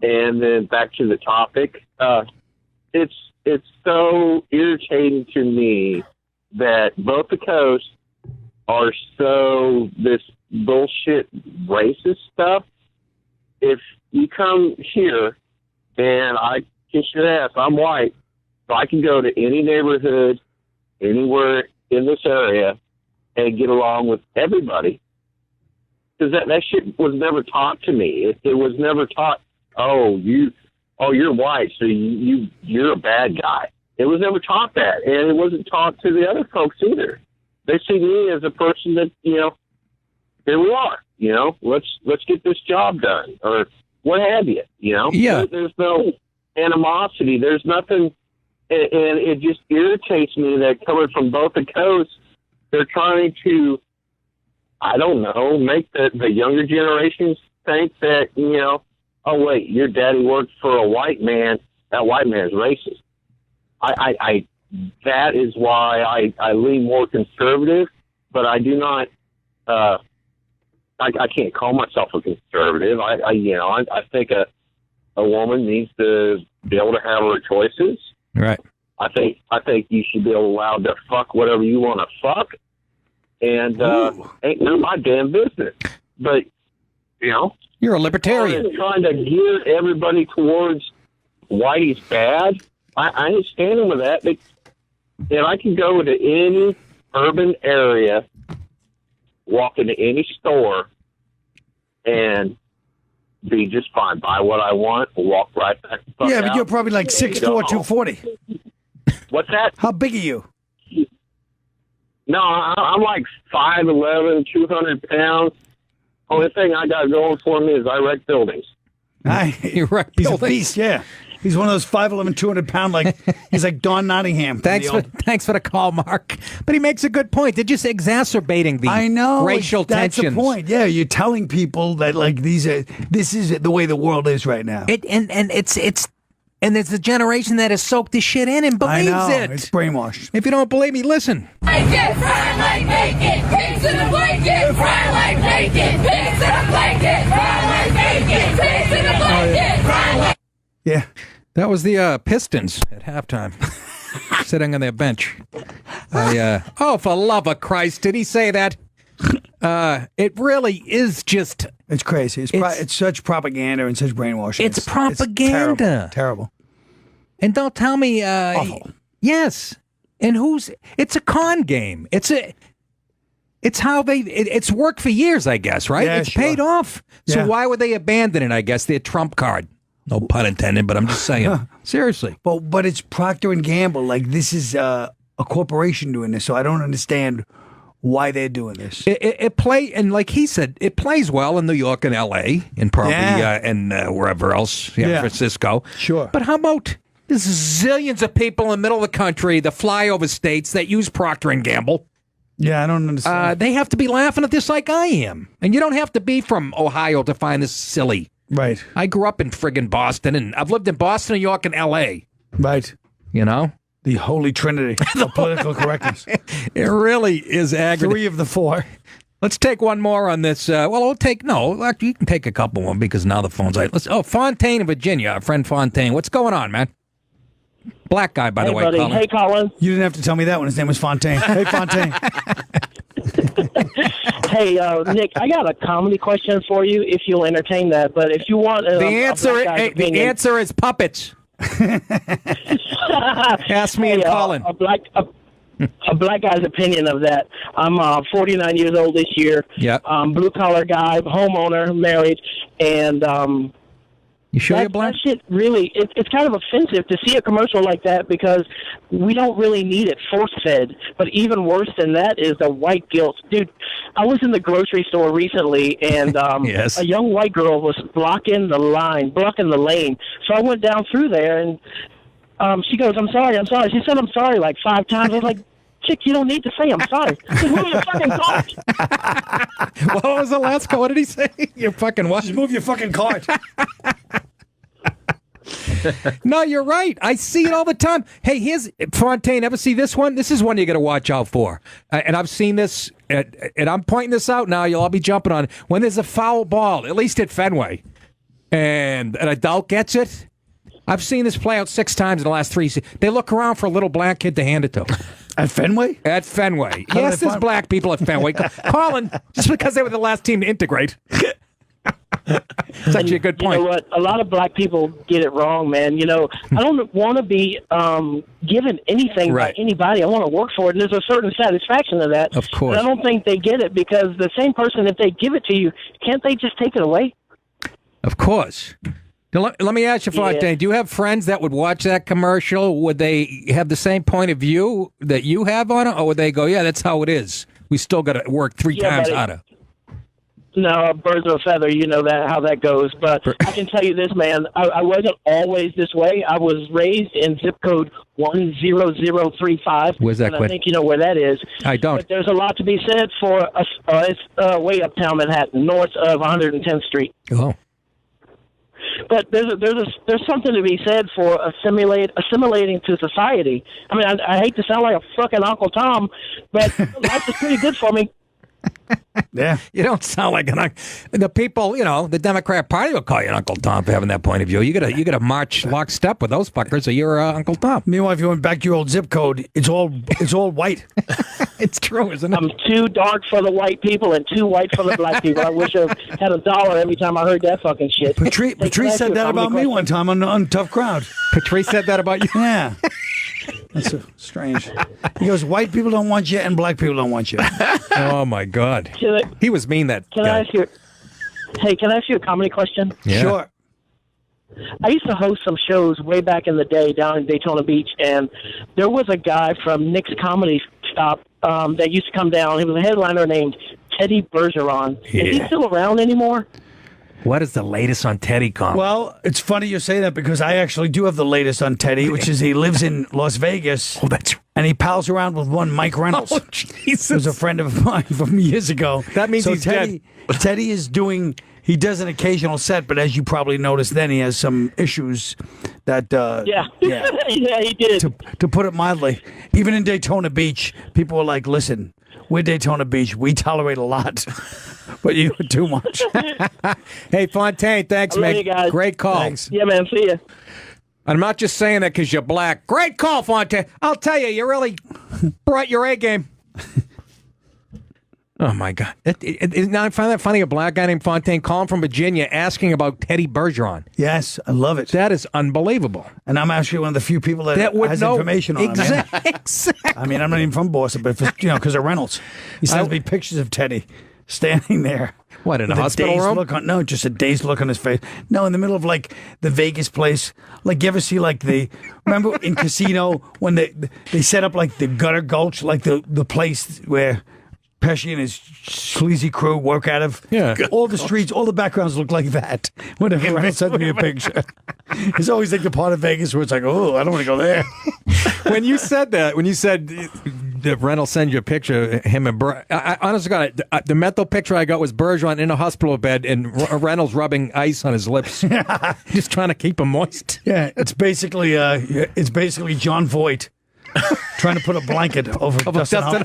And then back to the topic. It's so irritating to me that both the coasts are so this bullshit racist stuff. If you come here and I kiss your ass, I'm white, so I can go to any neighborhood, anywhere in this area, and get along with everybody. Because that shit was never taught to me. It was never taught. You're white, so you're a bad guy. It was never taught that, and it wasn't taught to the other folks either. They see me as a person that, here we are, let's get this job done, or what have you, Yeah. There's no animosity. There's nothing, and it just irritates me that coming from both the coasts, they're trying to, I don't know, make the younger generations think that, oh, wait, your daddy worked for a white man. That white man is racist. That is why I lean more conservative, but I do not, I can't call myself a conservative. I think a woman needs to be able to have her choices. Right. I think you should be allowed to fuck whatever you want to fuck, and ain't none of my damn business. But, you're a libertarian. Trying to gear everybody towards whitey's bad. I ain't standing with that. And I can go into any urban area, walk into any store, and be just fine. Buy what I want, walk right back the fuck Yeah, but out. you're probably like 6'4", 240. What's that? How big are you? No, I'm like 5'11", 200 pounds. Only thing I got going for me is I wreck buildings. You're right. He's a beast, yeah. He's one of those 5'11", 200-pound, he's like Don Nottingham. Thanks for the call, Mark. But he makes a good point. They're just exacerbating the racial that's tensions. That's the point. Yeah, you're telling people that this is the way the world is right now. And there's a generation that has soaked this shit in and believes it. It's brainwashed. If you don't believe me, listen. Blanket, fry like bacon, pigs in a blanket, fry like bacon, pigs in a blanket, fry like bacon, pigs in a blanket, fry like. Yeah. That was the Pistons at halftime, sitting on their bench. For love of Christ, did he say that? It really is just... It's crazy. It's such propaganda and such brainwashing. It's propaganda. It's terrible. And don't tell me... Awful. Yes. And it's a con game. It's how it's worked for years, I guess, right? Yeah, it's paid off. So Yeah. why would they abandon it, I guess, their trump card? No pun intended, but I'm just saying. Seriously. But it's Procter & Gamble. This is a corporation doing this, so I don't understand why they're doing this. And like he said, it plays well in New York and L.A. and probably and wherever else, San Francisco. Sure. But how about there's zillions of people in the middle of the country, the flyover states that use Procter & Gamble. Yeah, I don't understand. They have to be laughing at this like I am. And you don't have to be from Ohio to find this silly. Right. I grew up in friggin' Boston, and I've lived in Boston, New York, and L.A. Right. The holy trinity of political correctness. It really is aggravating. 3 of the 4. Let's take one more on this. Actually, you can take a couple more because now the phone's out. Fontaine in Virginia, our friend Fontaine. What's going on, man? Black guy, by the way, buddy. Colin. Hey, Colin. You didn't have to tell me that when his name was Fontaine. Hey, Fontaine. Hey, Nick, I got a comedy question for you. If you'll entertain that, but if you want, the answer is puppets. Ask me and Colin. A black guy's opinion of that. I'm 49 years old this year. Yeah. Blue collar guy, homeowner, married, and you sure you're black? That shit really, it's kind of offensive to see a commercial like that because we don't really need it force fed. But even worse than that is the white guilt, dude. I was in the grocery store recently, and yes. A young white girl was blocking the lane. So I went down through there, and she goes, I'm sorry. She said, I'm sorry, like 5 times. I was like, chick, you don't need to say I'm sorry. Just move your fucking cart. What was the last call? What did he say? Your fucking what? Just move your fucking cart. No, you're right. I see it all the time. Hey, here's Fontaine. Ever see this one? This is one you got to watch out for. And I've seen this, and I'm pointing this out now. You'll all be jumping on it. When there's a foul ball, at least at Fenway, and an adult gets it. I've seen this play out 6 times in the last 3 seasons. They look around for a little black kid to hand it to. At Fenway? At Fenway. Yes, there's black people at Fenway. Colin, just because they were the last team to integrate. It's actually a good point. You know what? A lot of black people get it wrong, man. You know, I don't want to be given anything by anybody. I want to work for it, and there's a certain satisfaction to that. Of course. And I don't think they get it because the same person, if they give it to you, can't they just take it away? Of course. Now, let me ask you, Fontaine, do you have friends that would watch that commercial? Would they have the same point of view that you have on it, or would they go, yeah, that's how it is? We still got to work 3 times harder. No, birds of a feather, you know that how that goes. But I can tell you this, man, I wasn't always this way. I was raised in zip code 10035. Where's that, and Quinn? I think you know where that is. I don't. But there's a lot to be said for it's way uptown Manhattan, north of 110th Street. Oh. But there's something to be said for assimilating to society. I mean, I hate to sound like a fucking Uncle Tom, but life is pretty good for me. Yeah, you don't sound like the people. You know, the Democrat Party will call you an Uncle Tom for having that point of view. You gotta march lockstep with those fuckers, or you're Uncle Tom. Meanwhile, if you went back to your old zip code, it's all white. It's true, isn't it? I'm too dark for the white people and too white for the black people. I wish I had $1 every time I heard that fucking shit. Patrice said that about me one time on Tough Crowd. Patrice said that about you? Yeah. That's so strange. He goes, white people don't want you and black people don't want you. Oh, my God. He was mean, that guy. Can I ask you a comedy question? Yeah. Sure. I used to host some shows way back in the day down in Daytona Beach, and there was a guy from Nick's Comedy Stop that used to come down. He was a headliner named Teddy Bergeron. Yeah. Is he still around anymore? What is the latest on Teddy comedy? Well, it's funny you say that because I actually do have the latest on Teddy, which is he lives in Las Vegas. Oh, that's and he pals around with one Mike Reynolds. Oh, Jesus. Who's a friend of mine from years ago. That means he's Teddy, dead. Teddy is doing. He does an occasional set, but as you probably noticed, then he has some issues that. Yeah, he did. To put it mildly, even in Daytona Beach, people were like, "Listen, we're Daytona Beach. We tolerate a lot, but you do too much." Hey, Fontaine, thanks, man. You guys. Great call. Thanks. Yeah, man. See ya. I'm not just saying that because you're black. Great call, Fontaine. I'll tell you, you really brought your A game. Oh, my God. Now I find that funny, a black guy named Fontaine calling from Virginia asking about Teddy Bergeron. Yes, I love it. That is unbelievable. And I'm actually one of the few people that would has know information on him. Exactly. I mean, I'm not even from Boston, but because of Reynolds. He sends me pictures of Teddy standing there. What, in a with hospital room? No, just a dazed look on his face. No, in the middle of like the Vegas place. Like you ever see like remember in Casino when they set up like the Gutter Gulch, like the place where Pesci and his sleazy crew work out of. Yeah. All the streets, all the backgrounds look like that. Whenever Reynolds sends me a picture. It's always like the part of Vegas where it's like, oh, I don't want to go there. When you said that Reynolds sends you a picture, him and I honestly got it. The mental picture I got was Bergeron in a hospital bed and Reynolds rubbing ice on his lips, just trying to keep him moist. Yeah, it's basically John Voight trying to put a blanket over Dustin Hoffman.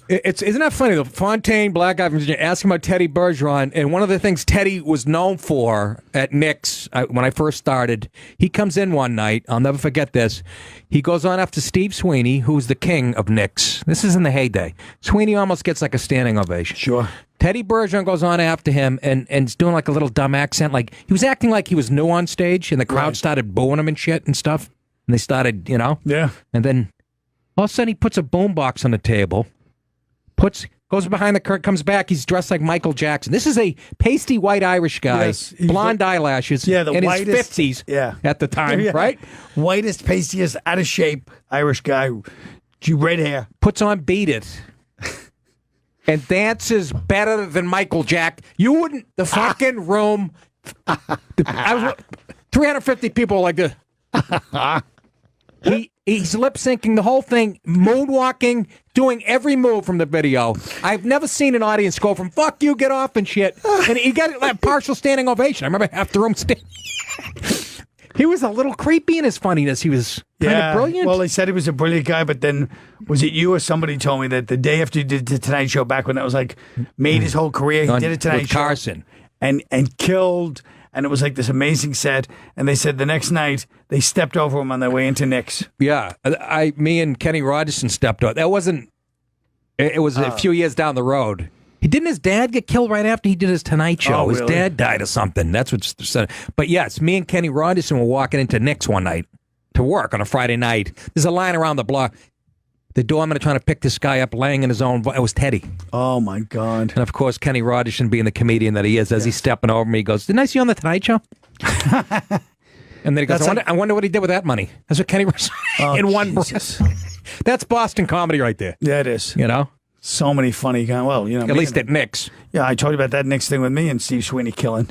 Isn't that funny? The Fontaine, black guy from Virginia, asked him about Teddy Bergeron, and one of the things Teddy was known for at Knicks when I first started, he comes in one night, I'll never forget this, he goes on after Steve Sweeney, who's the king of Knicks. This is in the heyday. Sweeney almost gets like a standing ovation. Sure. Teddy Bergeron goes on after him and is doing like a little dumb accent. Like he was acting like he was new on stage, and the crowd started booing him and shit and stuff. And they started, Yeah. And then all of a sudden he puts a boombox on the table, goes behind the curtain, comes back. He's dressed like Michael Jackson. This is a pasty white Irish guy, blonde eyelashes, the in whitest, his 50s at the time, right? Whitest, pastiest, out of shape Irish guy, red hair. Puts on Beat It. And dances better than Michael Jack. You wouldn't, the fucking room, 350 people like this. He's lip syncing the whole thing, moonwalking, doing every move from the video. I've never seen an audience go from "fuck you, get off" and shit, and he got a partial standing ovation. I remember half the room standing. He was a little creepy in his funniness. He was kind of brilliant. Well, they said he was a brilliant guy, but then was it you or somebody told me that the day after he did the Tonight Show, back when that was like made his whole career, he did a Tonight Show Carson and killed. And it was like this amazing set. And they said the next night they stepped over him on their way into Knicks. Yeah, me and Kenny Rogerson stepped over. That wasn't. It was a few years down the road. Didn't his dad get killed right after he did his Tonight Show? Oh, his really? dad died of something. That's what's said. But yes, me and Kenny Rogerson were walking into Knicks one night to work on a Friday night. There's a line around the block. The doorman trying to pick this guy up, laying in his own. It was Teddy. Oh my God! And of course, Kenny Rogerson, being the comedian that he is, as he's stepping over me, he goes, "Didn't I see you on the Tonight Show?" And then he goes, I wonder what he did with that money. That's what Kenny Rogerson in one breath. That's Boston comedy right there. Yeah, it is. So many funny guys. Well, at least at Knicks. Yeah, I told you about that Knicks thing with me and Steve Sweeney killing.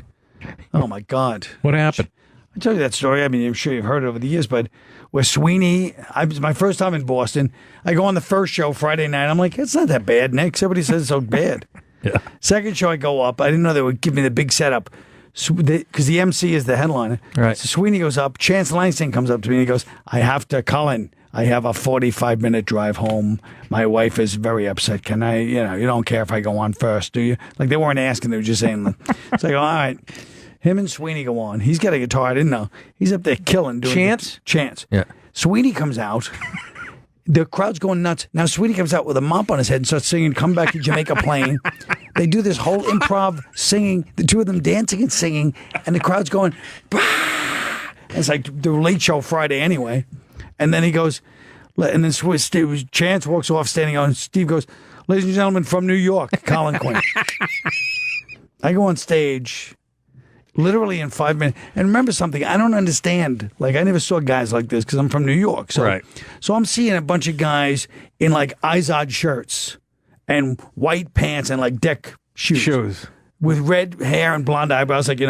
Oh my God! What happened? I told you that story. I mean, I'm sure you've heard it over the years, but where Sweeney, it was my first time in Boston. I go on the first show Friday night. I'm like, it's not that bad, Nick. Everybody says it's so bad. Second show, I go up. I didn't know they would give me the big setup because the MC is the headliner. Right. So Sweeney goes up. Chance Langston comes up to me and he goes, I have to, Colin, I have a 45-minute drive home. My wife is very upset. Can I, you don't care if I go on first, do you? Like they weren't asking. They were just saying, so I go, all right. Him and Sweeney go on. He's got a guitar. I didn't know. He's up there killing. Chance? Chance. Yeah. Sweeney comes out. The crowd's going nuts. Now Sweeney comes out with a mop on his head and starts singing Come Back to Jamaica Plain. They do this whole improv singing, the two of them dancing and singing, and the crowd's going, bah! It's like the Late Show Friday anyway. And then he goes, and then Chance walks off standing on, and Steve goes, ladies and gentlemen from New York, Colin Quinn. I go on stage. Literally in 5 minutes. And remember something, I don't understand. Like, I never saw guys like this because I'm from New York. So, So I'm seeing a bunch of guys in, like, Izod shirts and white pants and, like, deck shoes. With red hair and blonde eyebrows, like,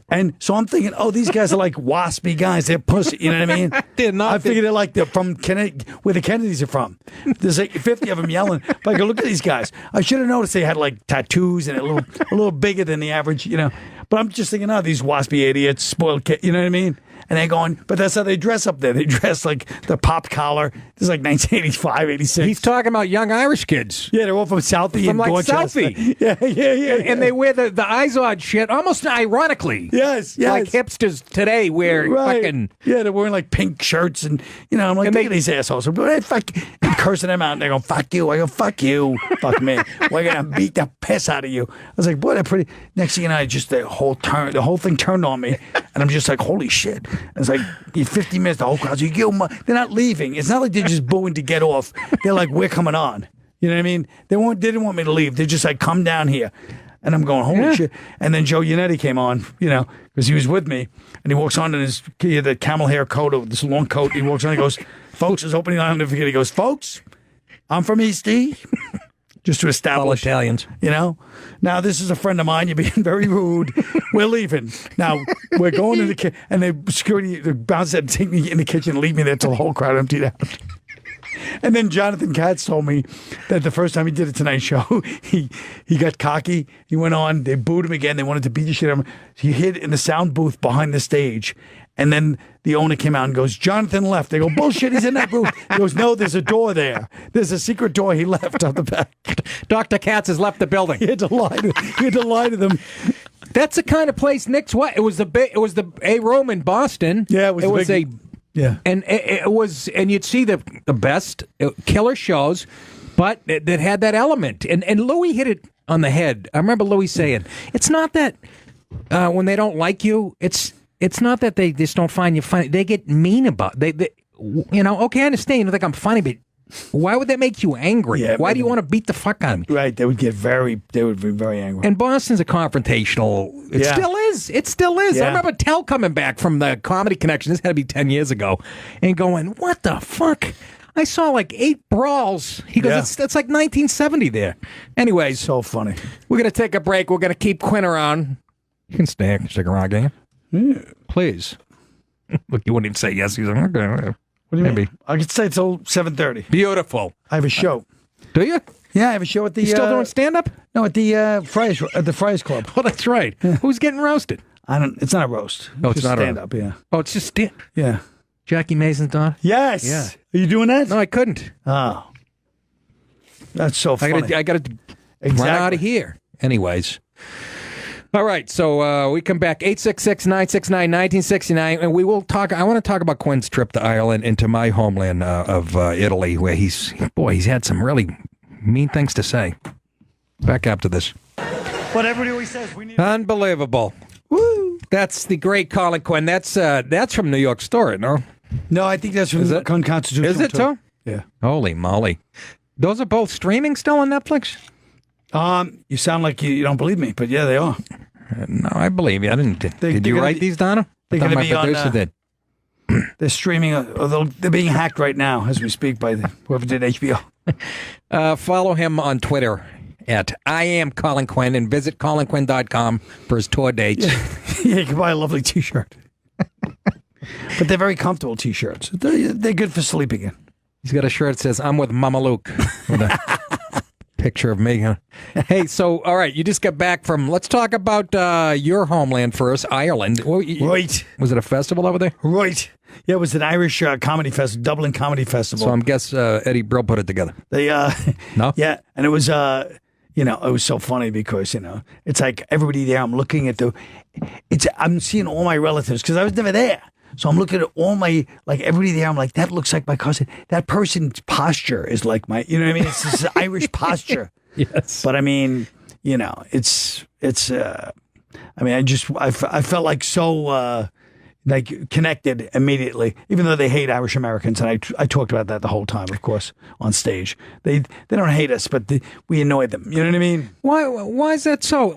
And so I'm thinking, oh, these guys are, like, waspy guys. They're pussy, you know what I mean? They're not. I figured they're from where the Kennedys are from. There's, like, 50 of them yelling. But I go, look at these guys. I should have noticed they had, like, tattoos and a little bigger than the average, But I'm just thinking, these waspy idiots, spoiled kids, you know what I mean? And they're going, but that's how they dress up there. They dress like the pop collar. This is like 1985, 86. He's talking about young Irish kids. Yeah, they're all from Southie and Dorchester. Southie. Yeah. And they wear the Izod shit almost ironically. Yes. Like hipsters today wear fucking... Yeah, they're wearing like pink shirts and, I'm like, look at these assholes. Hey, fuck. I'm cursing them out and they go, fuck you. I go, fuck you. Fuck me. We're going to beat the piss out of you. I was like, boy, they're pretty... Next thing you know, the whole thing turned on me and I'm just like, holy shit. And it's like, 50 minutes, the whole crowd's like, they're not leaving. It's not like they're just booing to get off. They're like, we're coming on. You know what I mean? They didn't want me to leave. They're just like, come down here. And I'm going, holy shit. And then Joe Yannetti came on, because he was with me. And he walks on in the camel hair coat, or this long coat. He walks on and he goes, folks, his opening line, I'll never forget. He goes, folks, I'm from East E. Just to establish. All Italians. Now, this is a friend of mine. You're being very rude. We're leaving. Now, we're going to the kitchen. And the bouncer said, take me in the kitchen and leave me there till the whole crowd emptied out. And then Jonathan Katz told me that the first time he did a Tonight Show, he got cocky. He went on. They booed him again. They wanted to beat the shit out of him. He hid in the sound booth behind the stage. And then the owner came out and goes, Jonathan left. They go, bullshit, he's in that booth. He goes, no, there's a door there. There's a secret door he left on the back. Dr. Katz has left the building. He had to lie to them. That's the kind of place Nick's what? It was the A room in Boston. Yeah, it was yeah. And it was, and you'd see the best killer shows, but that had that element. And Louis hit it on the head. I remember Louis saying, it's not that when they don't like you, it's not that they just don't find you funny. They get mean about they okay, I understand. You don't think I'm funny, but why would that make you angry? Yeah, why do you want to beat the fuck out of me? Right, they would be very angry. And Boston's a confrontational. It still is. It still is. Yeah. I remember Tell coming back from the Comedy Connection. This had to be 10 years ago, and going, "What the fuck? I saw like 8 brawls." He goes, "That's like 1970 there." Anyways, so funny. We're gonna take a break. We're gonna keep Quinn around. You can stick around, can you? Yeah. Please. Look, you wouldn't even say yes. He's like, okay. What do you mean? I could stay till 7:30. Beautiful. I have a show. Do you? Yeah, I have a show at the. You still doing stand up? No, at the Friars Club. Oh, that's right. Yeah. Who's getting roasted? It's not a roast. Oh, it's not stand up. Yeah. Oh, it's just stand. Yeah. Jackie Mason's daughter. Yes. Yeah. Are you doing that? No, I couldn't. Oh, that's so funny. I got to run out of here. Anyways. All right, so we come back, 866-969-1969, and we will talk. I want to talk about Quinn's trip to Ireland and to my homeland of Italy, where he's had some really mean things to say. Back after this. Whatever he says, we need. Unbelievable. Woo! That's the great Colin Quinn. That's from New York Story, no? No, I think that's from Constitutional. Is it so? Yeah. Holy moly. Those are both streaming still on Netflix? You sound like you don't believe me, but yeah, they are. No, I believe you. I didn't. Did you write these down? They're going to be producer did. They're streaming. They're being hacked right now as we speak by whoever did HBO. Follow him on Twitter at I am Colin Quinn and visit colinquinn.com for his tour dates. Yeah, you can buy a lovely T-shirt. But they're very comfortable T-shirts. They're good for sleeping in. He's got a shirt that says I'm with Mama Luke. With a picture of me. Hey, so, all right, you just got back from, let's talk about your homeland first, Ireland. Right. Was it a festival over there? Right. Yeah, it was an Irish comedy festival, Dublin Comedy Festival. So I guess Eddie Brill put it together. No? Yeah, and it was, it was so funny because, it's like everybody there, I'm looking at I'm seeing all my relatives because I was never there. So I'm looking at all my, everybody there. I'm like, that looks like my cousin. That person's posture is like my, you know what I mean? It's this Irish posture. Yes. But I mean, it's, I felt like so, connected immediately, even though they hate Irish Americans. And I talked about that the whole time, of course, on stage. They don't hate us, but we annoy them. You know what I mean? Why is that so?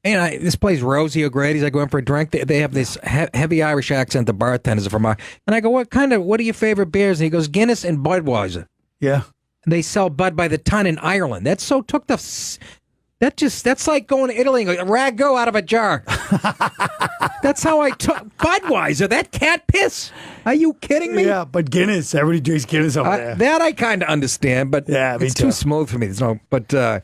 This place, Rosie O'Grady's, I go in for a drink. They have this heavy Irish accent, the bartenders are from and I go, what are your favorite beers? And he goes, Guinness and Budweiser. Yeah. And they sell Bud by the ton in Ireland. That's like going to Italy and going, ragu out of a jar. That's how I took Budweiser. That cat piss. Are you kidding me? Yeah, but Guinness, everybody drinks Guinness over there. That I kind of understand, but it's too smooth for me. That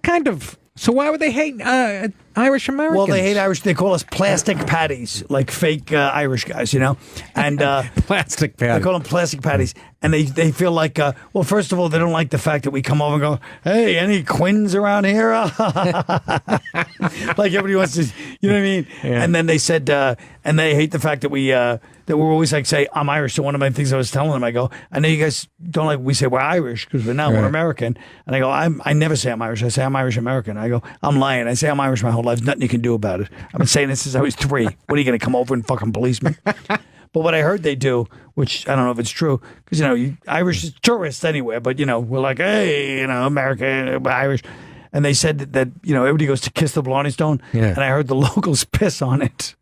kind of. So why would they hate Irish Americans? Well, they hate Irish. They call us plastic patties, like fake Irish guys, And plastic patties. They call them plastic patties, and they feel like. Well, first of all, they don't like the fact that we come over and go, "Hey, any Quinns around here?" Like everybody wants to, you know what I mean? Yeah. And then they said, and they hate the fact that that we're always say, I'm Irish. So one of my things I was telling them, I go, I know you guys don't like, we say we're Irish because we're American. And I go, I never say I'm Irish. I say I'm Irish American. I go, I'm lying. I say I'm Irish my whole life. There's nothing you can do about it. I've been saying this since I was 3. What are you going to come over and fucking police me? But what I heard they do, which I don't know if it's true, because, Irish is tourists anywhere, but, we're like, hey, American, we're Irish. And they said that everybody goes to kiss the Blarney Stone. Yeah. And I heard the locals piss on it.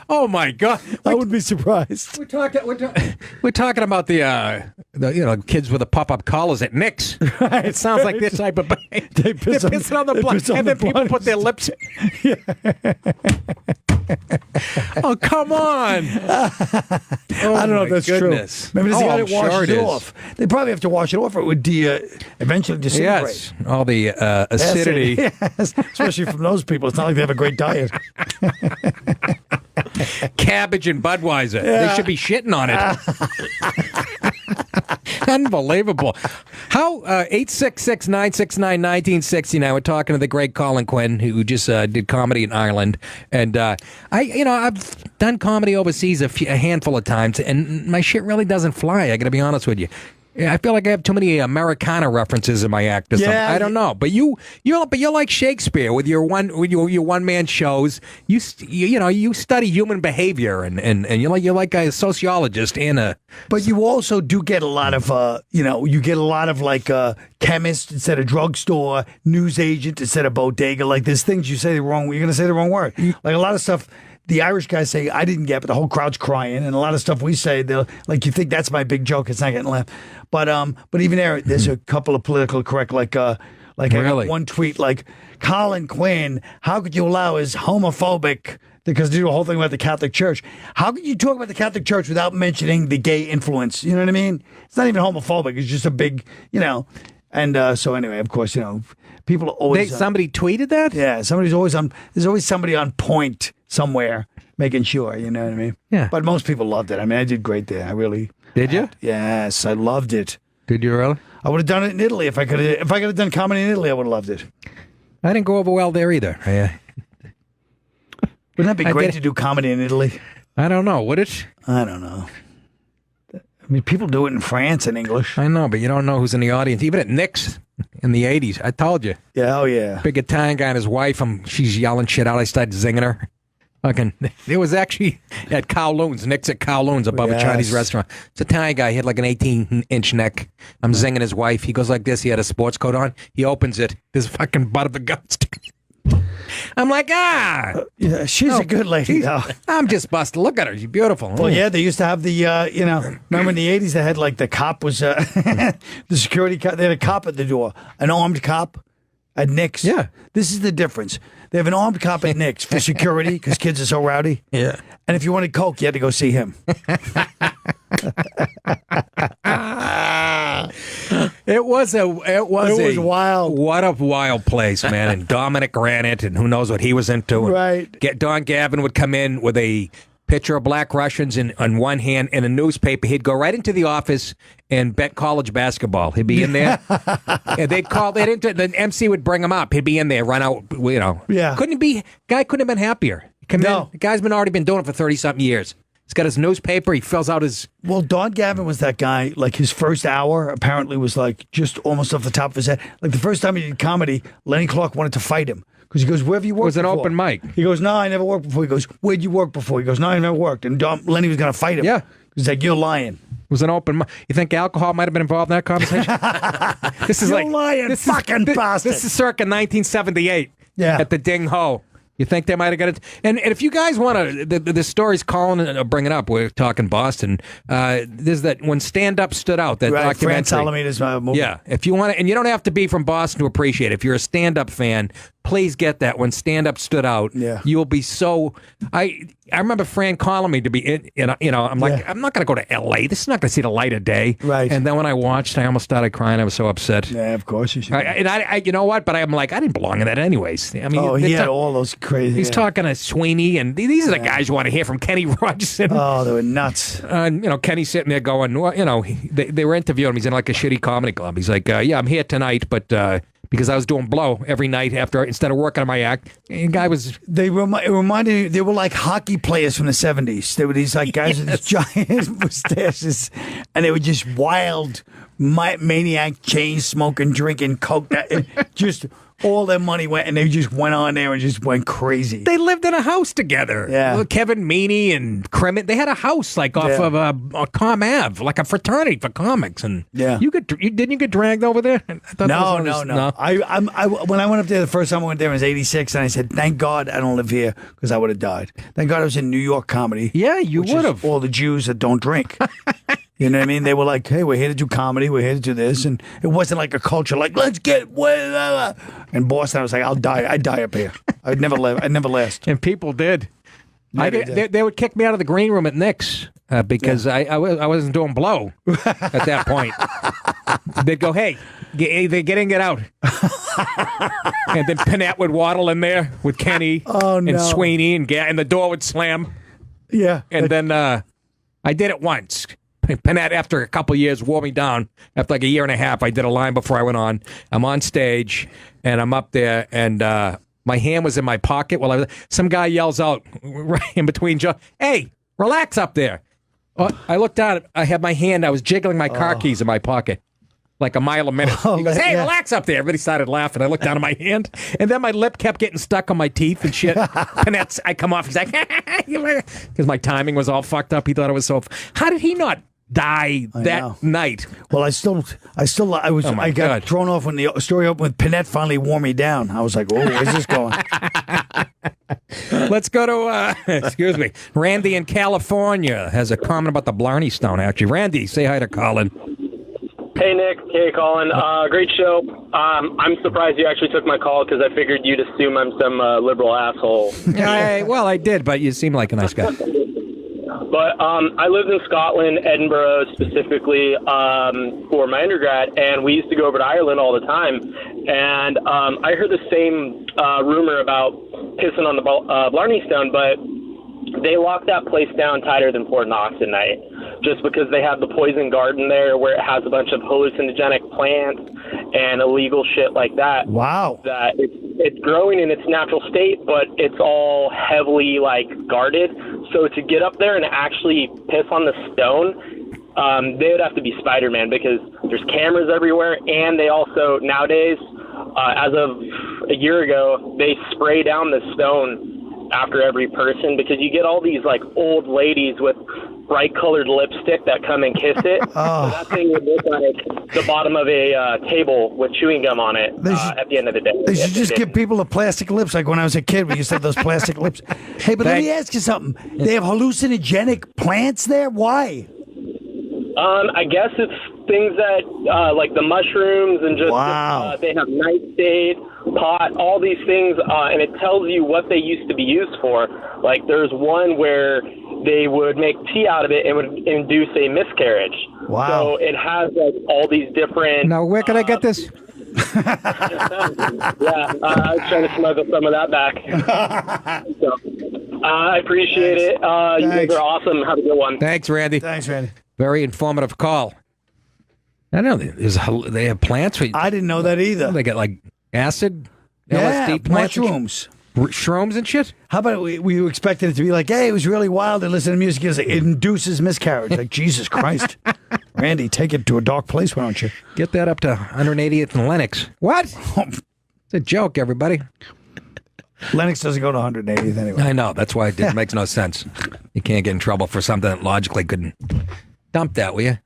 Oh my God! I would be surprised. We're talking about the kids with the pop-up collars at Nick's. Right, it sounds like this type of. They're pissing on the blood, and then people put their lips. Oh, come on. I don't know if that's goodness. true. Maybe there's a guy that washes it it off. They probably have to wash it off or it would eventually disintegrate. Yes, all the acidity. Yes, especially from those people. It's not like they have a great diet. Cabbage and Budweiser. Yeah. They should be shitting on it. Unbelievable. How 866-969-1969. We're talking to the great Colin Quinn, who just did comedy in Ireland, and I've done comedy overseas a handful of times, and my shit really doesn't fly. I got to be honest with you. I feel like I have too many Americana references in my act or something. I don't know, but you're like Shakespeare with your one man shows. You study human behavior and you're like a sociologist and a. But you also do get a lot of you get a lot of like chemist instead of drugstore, news agent instead of bodega. Like there's things you say the wrong. You're going to say the wrong word. Like a lot of stuff. The Irish guys say, I didn't get, but the whole crowd's crying. And a lot of stuff we say, they'll like, you think that's my big joke. It's not getting laughed. But even there's a couple of political correct, like really? I got one tweet, like, Colin Quinn, how could you allow his homophobic, because they do a whole thing about the Catholic Church. How could you talk about the Catholic Church without mentioning the gay influence? You know what I mean? It's not even homophobic. It's just a big, And so anyway, of course, people are always. Somebody tweeted that? Yeah, there's always somebody on point somewhere making sure, you know what I mean? Yeah. But most people loved it. I mean, I did great there. I really. Did you? Yes, I loved it. Did you really? I would have done it in Italy if I could have done comedy in Italy. I would have loved it. I didn't go over well there either. Wouldn't that be great to do comedy in Italy? I don't know. Would it? I don't know. I mean, people do it in France in English. I know, but you don't know who's in the audience. Even at Nick's in the 80s, I told you. Yeah, oh yeah. Big Italian guy and his wife, she's yelling shit out. I started zinging her. It was actually at Kowloon's. Nick's at Kowloon's above a Chinese restaurant. It's an Italian guy. He had like an 18-inch neck. I'm zinging his wife. He goes like this. He had a sports coat on. He opens it. There's fucking butt of a gun sticking. I'm like, yeah, she's a good lady, though. I'm just busted. Look at her. She's beautiful. Well, yeah, they used to have the, remember in the 80s they had like the cop was, the security cop. They had a cop at the door, an armed cop at Nick's. Yeah. This is the difference. They have an armed cop at Nick's for security because kids are so rowdy. Yeah. And if you wanted Coke, you had to go see him. It was wild. What a wild place, man. And Dominic ran it, and who knows what he was into. Right. Don Gavin would come in with a picture of Black Russians on one hand and a newspaper. He'd go right into the office and bet college basketball. He'd be in there. And the MC would bring him up. He'd be in there, run out, Yeah. Guy couldn't have been happier. The guy's already been doing it for 30-something years. He's got his newspaper. He fills out his... Well, Don Gavin was that guy, like his first hour apparently was like just almost off the top of his head. Like the first time he did comedy, Lenny Clark wanted to fight him. Because he goes, where have you worked before? It was an open mic. He goes, no, I never worked before. He goes, where'd you work before? He goes, no, I never worked. And Lenny was going to fight him. Yeah. He's like, you're lying. It was an open mic. You think alcohol might have been involved in that conversation? This is you're lying, bastard. This is circa 1978 at the Ding Ho. You think they might have got it? And if you guys want to, the stories Colin bringing up, we're talking Boston, there's that when Stand Up Stood Out, that documentary. France Alameda's movie. Yeah. If you want to, and you don't have to be from Boston to appreciate it. If you're a stand-up fan, please get that. When Stand Up Stood Out, you'll be so... I remember Fran calling me to be in, I'm like, I'm not going to go to L.A. This is not going to see the light of day. Right. And then when I watched, I almost started crying. I was so upset. Yeah, of course you should. I you know what? But I'm like, I didn't belong in that anyways. I mean, he had all those crazy... He's talking to Sweeney, and these are the guys you want to hear from. Kenny Rogers. Oh, they were nuts. Kenny's sitting there going, well, they were interviewing him. He's in like a shitty comedy club. He's like, I'm here tonight, but... because I was doing blow every night instead of working on my act. And the guy was... It reminded me, they were like hockey players from the 70s. They were these like guys with these giant mustaches, and they were just wild, maniac, chain smoking, drinking coke. Just all their money went, and they just went on there and just went crazy. They lived in a house together. Yeah. Kevin Meaney and Kremet, they had a house like off of Com Ave, like a fraternity for comics. And didn't you get dragged over there? No. When I went up there the first time I went there, it was 86, and I said, thank God I don't live here, because I would have died. Thank God I was in New York comedy. Yeah, you would have. All the Jews that don't drink. You know what I mean? They were like, hey, we're here to do comedy. We're here to do this. And it wasn't like a culture like, let's get... In Boston, I was like, I'd die up here. I'd never last. And people did. They would kick me out of the green room at Knicks because I wasn't doing blow at that point. They'd go, hey, get in, get out. And then Panett would waddle in there with Kenny and Sweeney, and the door would slam. Yeah. And then I did it once. Panett, after a couple of years, wore me down. After like a year and a half, I did a line before I went on. I'm on stage, and I'm up there, and my hand was in my pocket. Well, some guy yells out right in between, hey, relax up there. I looked down. I had my hand. I was jiggling my car keys in my pocket. Like a mile a minute. He goes, hey, relax up there. Everybody started laughing. I looked down at my hand, and then my lip kept getting stuck on my teeth and shit. And I come off. He's like, because my timing was all fucked up. He thought it was so. How did he not die that night? Well, I got thrown off when the story opened with Panett finally wore me down. I was like, oh, where's this going? Let's go to, excuse me, Randy in California has a comment about the Blarney Stone, actually. Randy, say hi to Colin. Hey, Nick. Hey, Colin. Great show. I'm surprised you actually took my call because I figured you'd assume I'm some liberal asshole. Well, I did, but you seem like a nice guy. But I lived in Scotland, Edinburgh specifically, for my undergrad, and we used to go over to Ireland all the time. And I heard the same rumor about pissing on the Blarney Stone, but they locked that place down tighter than Fort Knox at night, just because they have the poison garden there where it has a bunch of hallucinogenic plants and illegal shit like that. Wow. That it's growing in its natural state, but it's all heavily, guarded. So to get up there and actually piss on the stone, they would have to be Spider-Man because there's cameras everywhere, and they also, nowadays, as of a year ago, they spray down the stone after every person because you get all these old ladies with bright colored lipstick that come and kiss it. So that thing would look like the bottom of a table with chewing gum on it at the end of the day. They should just give people the plastic lips like when I was a kid we used to have those plastic lips. Hey, but let me ask you something. They have hallucinogenic plants there? Why? I guess it's things that, like the mushrooms and just, they have nightshade, pot, all these things, and it tells you what they used to be used for. Like there's one where they would make tea out of it and would induce a miscarriage. Wow. So it has all these different... Now, where can I get this? I was trying to smuggle some of that back. So, I appreciate it. You guys are awesome. Have a good one. Thanks, Randy. Thanks, Randy. Very informative call. I don't know. They have plants. I didn't know that either. They got acid, LSD plants, mushrooms. Shrooms and shit. How about we expected it to be hey, it was really wild and listen to music. It induces miscarriage. Like, Jesus Christ. Randy, take it to a dark place, why don't you? Get that up to 180th and Lenox. What? It's a joke, everybody. Lennox doesn't go to 180th anyway. I know. That's why it makes no sense. You can't get in trouble for something that logically couldn't. Dump that, will you?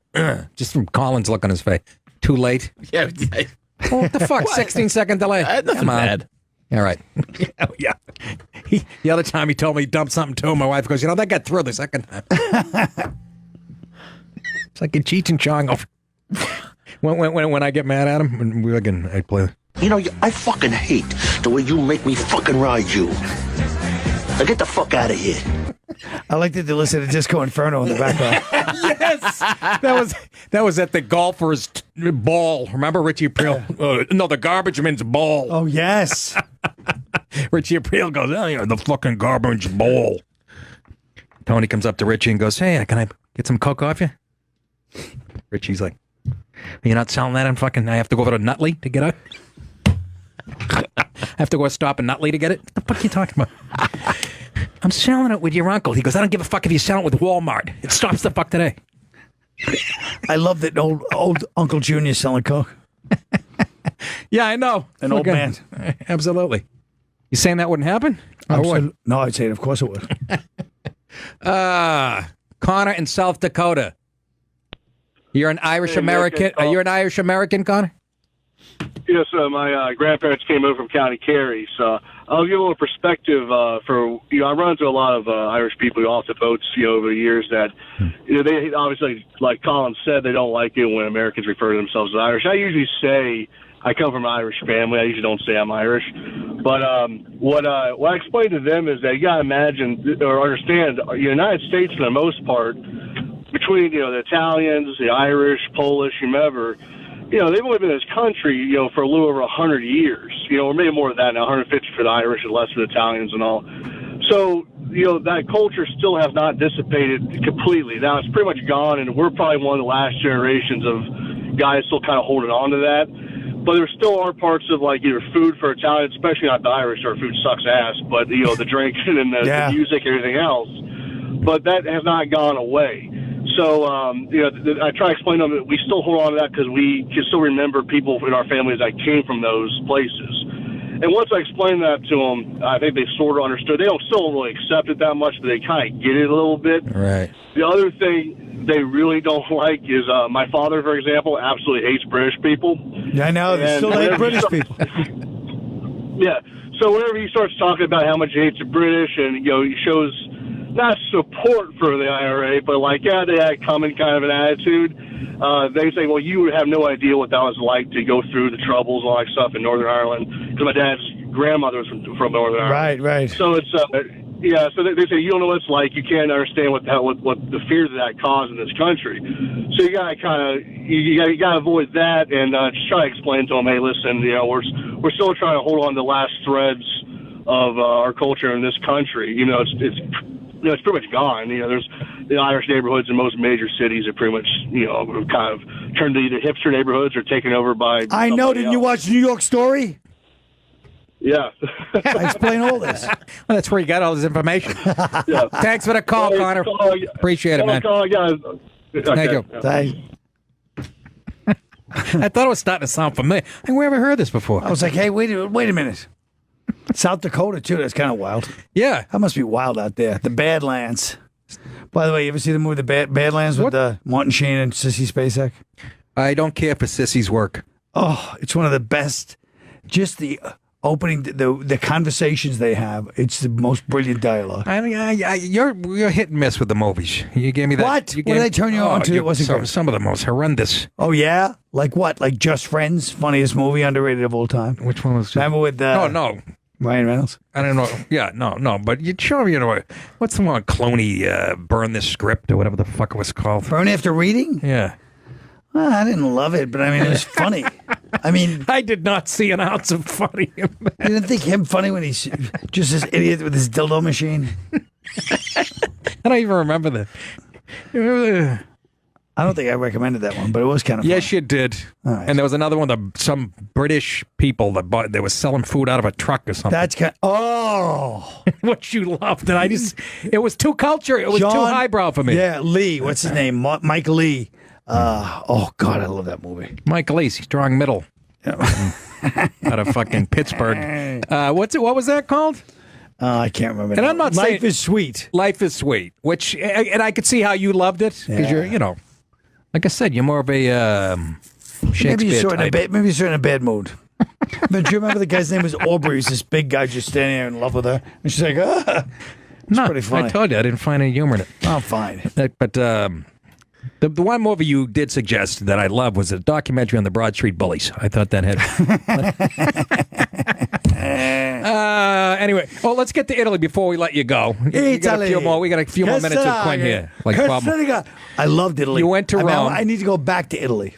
Just from Colin's look on his face. Too late? Yeah. Oh, what the fuck? 16-second delay. Nothing bad. All right. Yeah. The other time he told me he dumped something to him, my wife goes, that got through the second time. It's like a Cheech and Chong. When I get mad at him, and I play. I fucking hate the way you make me fucking ride you. Now get the fuck out of here. I like that they listen to Disco Inferno in the background. Yes, that was at the golfers' ball. Remember Richie April? No, the garbage man's ball. Oh yes. Richie April goes, the fucking garbage ball. Tony comes up to Richie and goes, hey, can I get some coke off you? Richie's like, you're not selling that in fucking. I have to go over to Nutley to get it. I have to go stop in Nutley to get it. What the fuck are you talking about? I'm selling it with your uncle. He goes, I don't give a fuck if you sell it with Walmart. It stops the fuck today. I love that old Uncle Junior selling coke. Yeah, I know. An old man. Absolutely. You saying that wouldn't happen? No, I'd say it. Of course it would. Connor in South Dakota. You're an Irish American. Are you an Irish American, Connor? Yes, my grandparents came over from County Kerry, so I'll give a little perspective for, I run into a lot of Irish people who also votes, over the years that, they obviously, like Colin said, they don't like it when Americans refer to themselves as Irish. I usually say I come from an Irish family. I usually don't say I'm Irish. But what I explained to them is that you got to imagine or understand the United States, for the most part, between the Italians, the Irish, Polish, whomever, they've only been in this country for a little over 100 years, or maybe more than that now, 150 for the Irish and less for the Italians and all. So that culture still has not dissipated completely. Now it's pretty much gone, and we're probably one of the last generations of guys still kind of holding on to that. But there still are parts of like either food for Italians, especially not the Irish, our food sucks ass, but the drinking and the music and everything else. But that has not gone away. So I try to explain to them that we still hold on to that because we can still remember people in our families that came from those places. And once I explained that to them, I think they sort of understood. They still don't really accept it that much, but they kind of get it a little bit. Right. The other thing they really don't like is my father, for example, absolutely hates British people. Yeah, I know. They still hate British people. Yeah. So whenever he starts talking about how much he hates the British and, he shows not support for the IRA, but they had coming kind of an attitude. They say, well, you have no idea what that was like to go through the troubles and all that stuff in Northern Ireland, because my dad's grandmother was from Northern Ireland. Right. So it's, so they say, you don't know what it's like. You can't understand what the fears of that cause in this country. So you got to you got to avoid that and just try to explain to them, hey, listen, we're still trying to hold on to the last threads of our culture in this country. It's pretty much gone. There's the Irish neighborhoods in most major cities are pretty much, kind of turned to either hipster neighborhoods or taken over by. I know. Didn't you watch New York Story? Yeah. I explain all this. Well, that's where you got all this information. Yeah. Thanks for the call, Connor. Appreciate it, man. Thank you. Thanks. I thought it was starting to sound familiar. I think we ever heard this before. I was like, hey, wait a minute. South Dakota, too. That's kind of wild. Yeah. That must be wild out there. The Badlands. By the way, you ever see the movie The Badlands with Martin Sheen and Sissy Spacek? I don't care for Sissy's work. Oh, it's one of the best. Just the opening, the conversations they have. It's the most brilliant dialogue. I mean, you're hit and miss with the movies. You gave me that. What did they turn you on to? It wasn't great? Some of the most horrendous. Oh, yeah? Like what? Like Just Friends? Funniest movie, underrated of all time. Which one was? Remember with no. Ryan Reynolds? I don't know. Yeah, no. But you sure, what's the one Clooney, Burn This Script or whatever the fuck it was called? Burn After Reading? Yeah. Well, I didn't love it, but I mean, it was funny. I mean, I did not see an ounce of funny in that. You didn't think him funny when he's just this idiot with his dildo machine? I don't even remember that. I don't think I recommended that one, but it was kind of funny. Yes, you did. Right. And there was another one, some British people that they were selling food out of a truck or something. That's what you loved. And it was too culture. It was too highbrow for me. Yeah, Lee. What's his name? Mike Lee. Oh, God, I love that movie. Mike Lee, strong middle. Yeah. Out of fucking Pittsburgh. What was that called? I can't remember. And I'm not saying Life is Sweet. Life is Sweet, which, and I could see how you loved it because you're, like I said, you're more of a Shakespeare type. Maybe you're in a bad mood. But do you remember the guy's name was Aubrey? He's this big guy just standing there in love with her. And she's like, It's pretty funny. I told you, I didn't find any humor in it. Oh, fine. But the one movie you did suggest that I love was a documentary on the Broad Street Bullies. I thought that had... Anyway, let's get to Italy before we let you go. We got a few more minutes of Quinn here. I loved Italy. You went to Rome. I need to go back to Italy.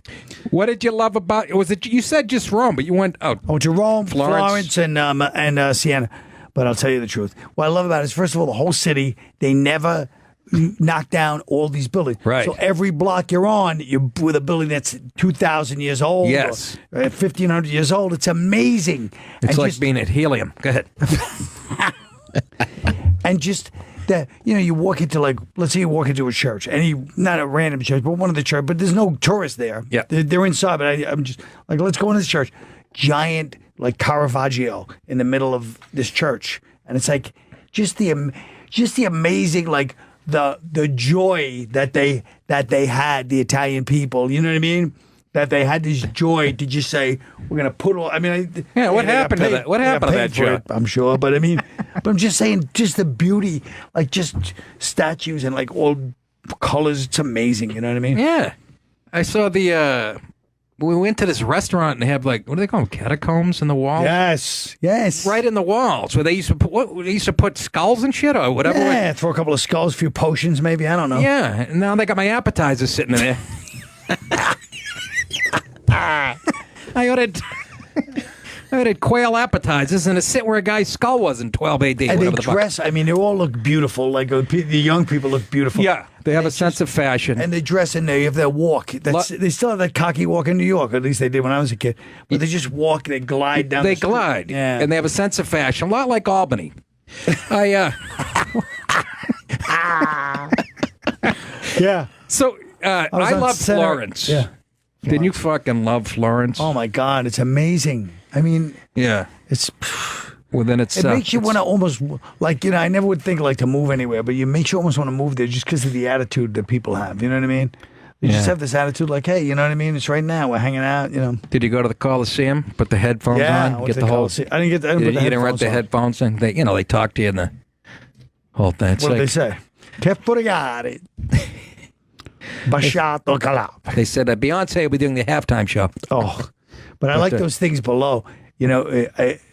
What did you love about? Was it? You said just Rome, but you went out. I went to Rome, Florence, and Siena. But I'll tell you the truth. What I love about it is, first of all, the whole city. They never knock down all these buildings. Right. So every block you're on, you're with a building that's 2,000 years old. Yes. Or 1,500 years old. It's amazing. It's like being at Helium. Go ahead. And just that, you walk into let's say you walk into a church, and not a random church, but one of the church, but there's no tourists there. Yeah. They're inside, but I'm just like, let's go into this church. Giant, like Caravaggio in the middle of this church. And it's like, just the amazing, like, the joy that they had, the Italian people, you know what I mean? That they had this joy to just say, we're going to put all, what happened to that? What happened to that joy? I'm sure, but but I'm just saying, just the beauty, like just statues and like all colors, it's amazing, you know what I mean? Yeah. I saw the we went to this restaurant and they have like, what do they call them? Catacombs in the walls? Yes. Right in the walls where they used to put, they used to put skulls and shit or whatever. Yeah, throw a couple of skulls, a few potions maybe, I don't know. Yeah, and now they got my appetizers sitting in there. I ordered quail appetizers and a sit where a guy's skull was in 12 AD. And they dress, I mean, they all look beautiful. Like the young people look beautiful. Yeah, they have a sense of fashion. And they dress in there. You have their walk. They still have that cocky walk in New York. At least they did when I was a kid. But they just walk, they glide down the street. They glide. Yeah. And they have a sense of fashion. A lot like Albany. Yeah. So I love Florence. Yeah. Didn't you fucking love Florence? Oh, my God. It's amazing. I mean, yeah. It's... Well, then it makes you want to almost, like, you know, I never would think like to move anywhere, but you makes you almost want to move there just because of the attitude that people have. You know what I mean? They just have this attitude like, hey, you know what I mean? It's right now. We're hanging out, you know. Did you go to the Coliseum? Put the headphones on? Get the whole... I didn't get the headphones on. You didn't rent the headphones in? They, they talk to you in the whole thing. It's what like, did they say? Che fregare. Basciato calap. They said that Beyonce will be doing the halftime show. Oh, but I like those things below. You know,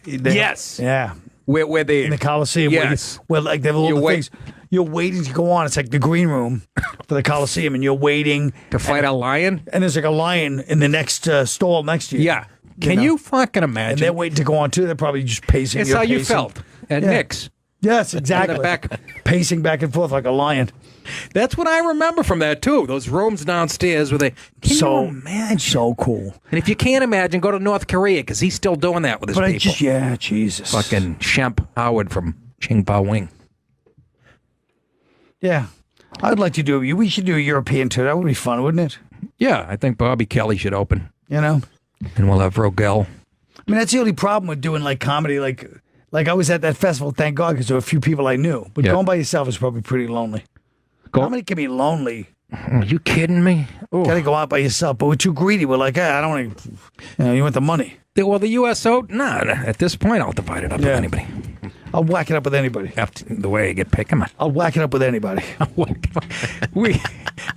yes. Yeah. Where they... In the Coliseum. Yes. Where like, they have all the things. You're waiting to go on. It's like the green room for the Coliseum, and you're waiting... To fight a lion? And there's like a lion in the next stall next to you. Yeah. Can you fucking imagine? And they're waiting to go on, too. They're probably just pacing. It's how you felt at Nick's. Yes, exactly. Pacing back and forth like a lion. That's what I remember from that, too. Those rooms downstairs where they... Can you imagine? So cool. And if you can't imagine, go to North Korea, because he's still doing that with his people. Jesus. Fucking Shemp Howard from Ching Pa Wing. Yeah. I'd like to do... We should do a European tour. That would be fun, wouldn't it? Yeah, I think Bobby Kelly should open. You know? And we'll have Rogel. I mean, that's the only problem with doing, like, comedy, like I was at that festival, thank God, because there were a few people I knew. But going by yourself is probably pretty lonely. Comedy can be lonely. Are you kidding me? Got to go out by yourself. But we're too greedy. We're like, I don't want to, you want the money. Well, the USO, nah, at this point, I'll divide it up with anybody. I'll whack it up with anybody. After the way I get paid, come on. I'll whack it up with anybody.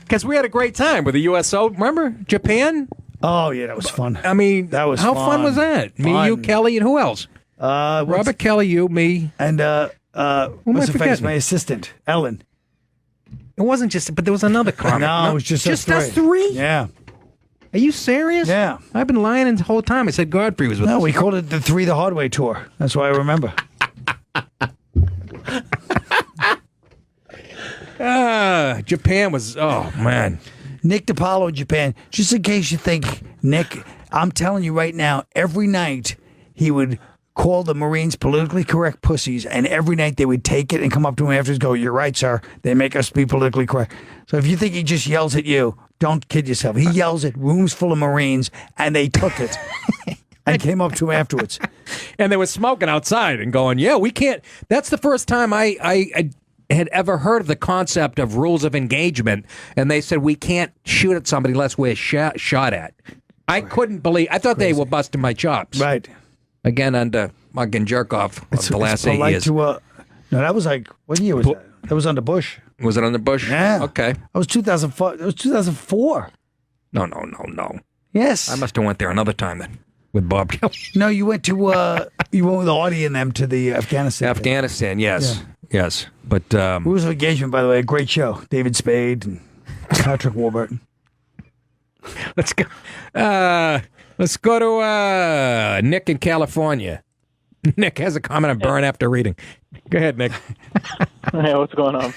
Because we had a great time with the USO. Remember Japan? Oh, yeah, that was fun. I mean, that was how fun was that? Me, you, Kelly, and who else? Robert Kelly, you, me. And what's her face? My assistant, Ellen. It wasn't just, but there was another comic. No, it was just us three. Yeah. Are you serious? Yeah. I've been lying the whole time. I said Godfrey was with us. No, we called it the Three the Hard Way Tour. That's why I remember. Japan was, oh, man. Nick DiPaolo in Japan. Just in case you think, Nick, I'm telling you right now, every night he would call the Marines politically correct pussies, and every night they would take it and come up to him afterwards and go, "You're right, sir. They make us be politically correct." So if you think he just yells at you, don't kid yourself. He yells at rooms full of Marines, and they took it and came up to him afterwards. And they were smoking outside and going, yeah, we can't. That's the first time I had ever heard of the concept of rules of engagement, and they said we can't shoot at somebody unless we're shot at. I couldn't believe. I thought they were busting my chops. Right. Again, under fucking jerk off of the last 8 years. No, that was like, what year was that? That was under Bush. Was it under Bush? Yeah. Okay. That was 2004. That was 2004. No. Yes. I must have went there another time then with Bob Kelly. No, you went to you went with Audie and them to the Afghanistan. Afghanistan, yes. Yeah. Yes. But Rules of Engagement, by the way, a great show. David Spade and Patrick Warburton. Let's go. Let's go to Nick in California. Nick has a comment on Burn after reading. Go ahead, Nick. Hey, what's going on?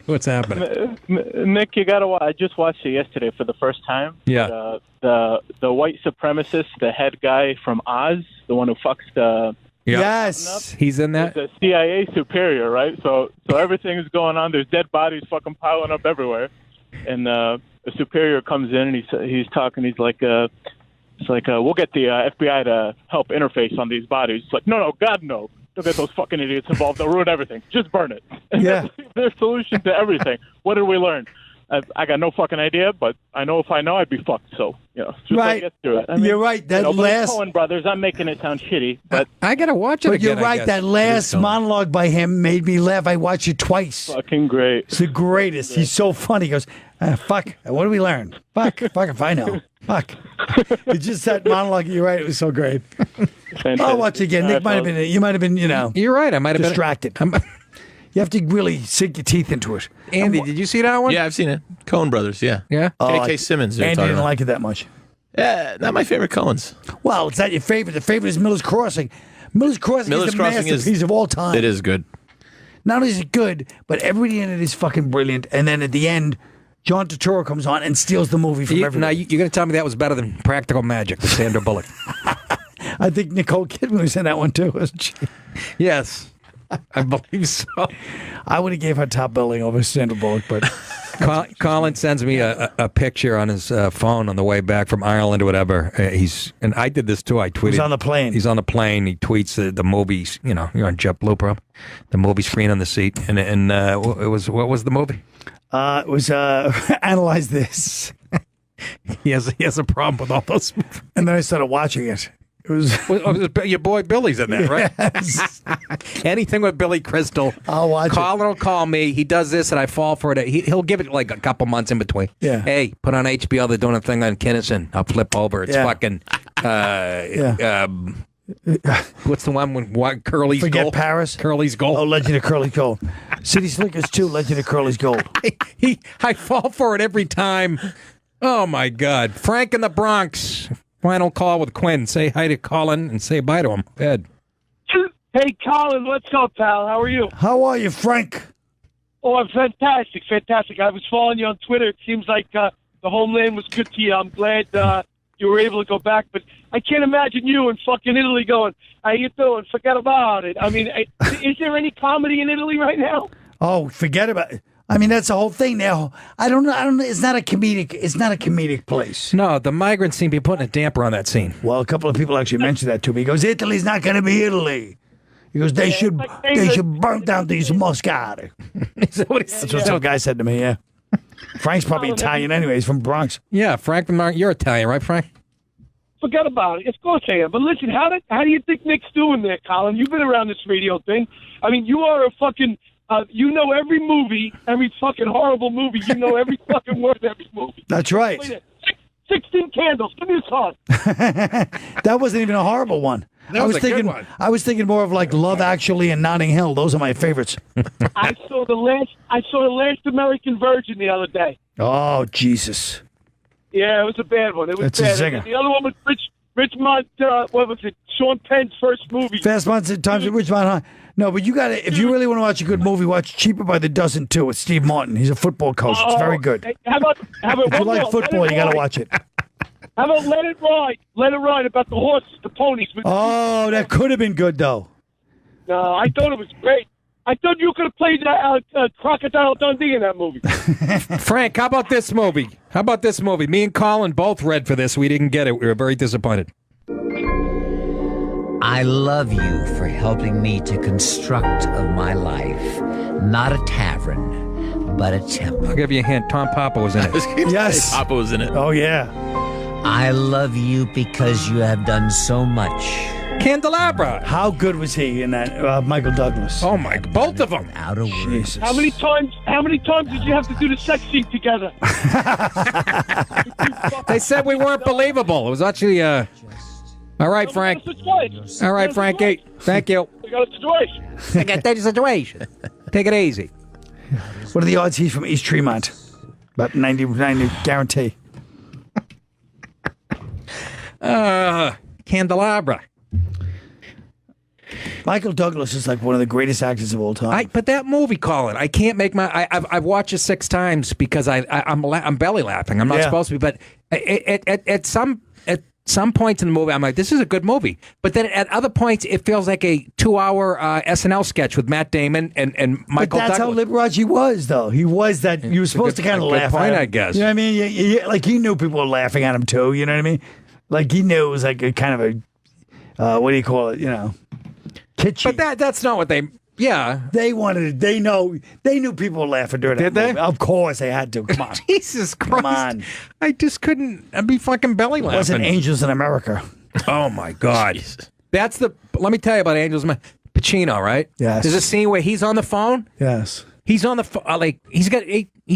What's happening? Nick, you gotta watch. I just watched it yesterday for the first time. Yeah. The white supremacist, the head guy from Oz, the one who fucks the. Yeah. Yes, he's in that. The CIA superior, right? So everything is going on. There's dead bodies fucking piling up everywhere, and the superior comes in and he's talking. He's like, it's like we'll get the FBI to help interface on these bodies. It's like, no, God, no. Don't get those fucking idiots involved. They'll ruin everything. Just burn it. And yeah. That's their solution to everything. What did we learn? I got no fucking idea, but I know if I know, I'd be fucked. So, just right. Get through it. I mean, you're right. That last Coen brothers, I'm making it sound shitty, but I gotta watch it. But again, you're right. That last monologue by him made me laugh. I watched it twice. Fucking great. It's the greatest. He's so funny. He goes, Fuck. What do we learn? Fuck if I know. Fuck. You just said monologue. You're right. It was so great. I'll watch it again. Nick might have been. You might have been. You're right. I might have distracted. You have to really sink your teeth into it. Andy, did you see that one? Yeah, I've seen it. Coen Brothers, yeah. Yeah? K.K. Simmons. Andy didn't like it that much. Yeah, not my favorite Coens. Well, it's not your favorite. The favorite is Miller's Crossing. Miller's Crossing is the masterpiece of all time. It is good. Not only is it good, but everybody in it is fucking brilliant. And then at the end, John Turturro comes on and steals the movie from everybody. Now, you're going to tell me that was better than Practical Magic with Sandra Bullock. I think Nicole Kidman was in that one, too, wasn't she? Yes. I believe so. I would have gave her top billing over Sandra Bullock, but Colin sends me a picture on his phone on the way back from Ireland or whatever. And I did this too. I tweeted. He's on the plane. He's on the plane. He tweets the movies. You're on JetBlue, bro. The movie screen on the seat, and it was what was the movie? It was Analyze This. He has a problem with all those. And then I started watching it. It was your boy Billy's in that, right? Yes. Anything with Billy Crystal. I'll watch Colin will call me. He does this, and I fall for it. He'll give it like a couple months in between. Yeah. Hey, put on HBO. They're doing a thing on Kinnison. I'll flip over. It's fucking. What's the one when Curly's Forget Gold? Paris? Curly's Gold. Oh, Legend of Curly's Gold. City Slickers 2, Legend of Curly's Gold. I fall for it every time. Oh my God, Frank in the Bronx. Final call with Quinn. Say hi to Colin and say bye to him. Ed. Hey, Colin, what's up, pal? How are you? How are you, Frank? Oh, I'm fantastic, fantastic. I was following you on Twitter. It seems like the homeland was good to you. I'm glad you were able to go back, but I can't imagine you in fucking Italy going, how you doing? Forget about it. I mean, is there any comedy in Italy right now? Oh, forget about it. I mean, that's the whole thing now. I don't know. It's not a comedic place. No, the migrants seem to be putting a damper on that scene. Well, a couple of people actually mentioned that to me. He goes, Italy's not going to be Italy. He goes, they should burn down these Moscati. That's what some guy said to me, yeah. Frank's probably Italian anyway. He's from Bronx. Yeah, Frank, you're Italian, right, Frank? Forget about it. Of course I am. But listen, how do you think Nick's doing there, Colin? You've been around this radio thing. I mean, you are a fucking... you know every movie, every fucking horrible movie. You know every fucking word of every movie. That's right. 16 Candles. Give me a song. That wasn't even a horrible one. That was a good one. I was thinking more of like Love Actually and Notting Hill. Those are my favorites. I saw the last American Virgin the other day. Oh, Jesus. Yeah, it was a bad one. It was That's bad. a zinger. The other one was Richmond, what was it? Sean Penn's first movie. Fast Months at Times at Richmond High. No, but you got to, if you really want to watch a good movie, watch Cheaper by the Dozen 2 with Steve Martin. He's a football coach. It's very good. Hey, how about if you like football, you got to watch it. How about Let It Ride? Let It Ride about the horses, the ponies. Oh, that could have been good, though. No, I thought it was great. I thought you could have played Crocodile Dundee in that movie. Frank, how about this movie? Me and Colin both read for this. We didn't get it. We were very disappointed. I love you for helping me to construct of my life, not a tavern, but a temple. I'll give you a hint. Tom Papa was in it. Yes. Papa was in it. Oh, yeah. I love you because you have done so much. Candelabra. How good was he in that? Michael Douglas. Oh, my. Both of them. Out of Jesus. How many times did you have to do the sex scene together? They said we weren't believable. It was actually... All right, Frank. All right, Frankie. Thank you. We got a situation. I got that situation. Take it easy. What are the odds he's from East Tremont? About 90 guarantee. Candelabra. Michael Douglas is like one of the greatest actors of all time. But that movie, Colin, I can't make my. I've watched it 6 times because I'm belly laughing. I'm not supposed to be, but at some points in the movie, I'm like, this is a good movie. But then at other points, it feels like a 2-hour SNL sketch with Matt Damon and Michael Douglas. But that's how Liberace was, though. He was that. You were supposed to kind of laugh at him. I guess. You know what I mean? Like, he knew people were laughing at him, too. You know what I mean? Like, he knew it was like a kind of a, what do you call it, kitschy. But that's not what they... Yeah. They wanted it. They knew people were laughing during that movie. Of course they had to. Come on. Jesus Christ. Come on. I just couldn't. I'd be fucking belly laughing. It wasn't Angels in America. Oh, my God. That's the... Let me tell you about Angels. Pacino, right? Yes. There's a scene where he's on the phone. Yes. He's on the phone. He's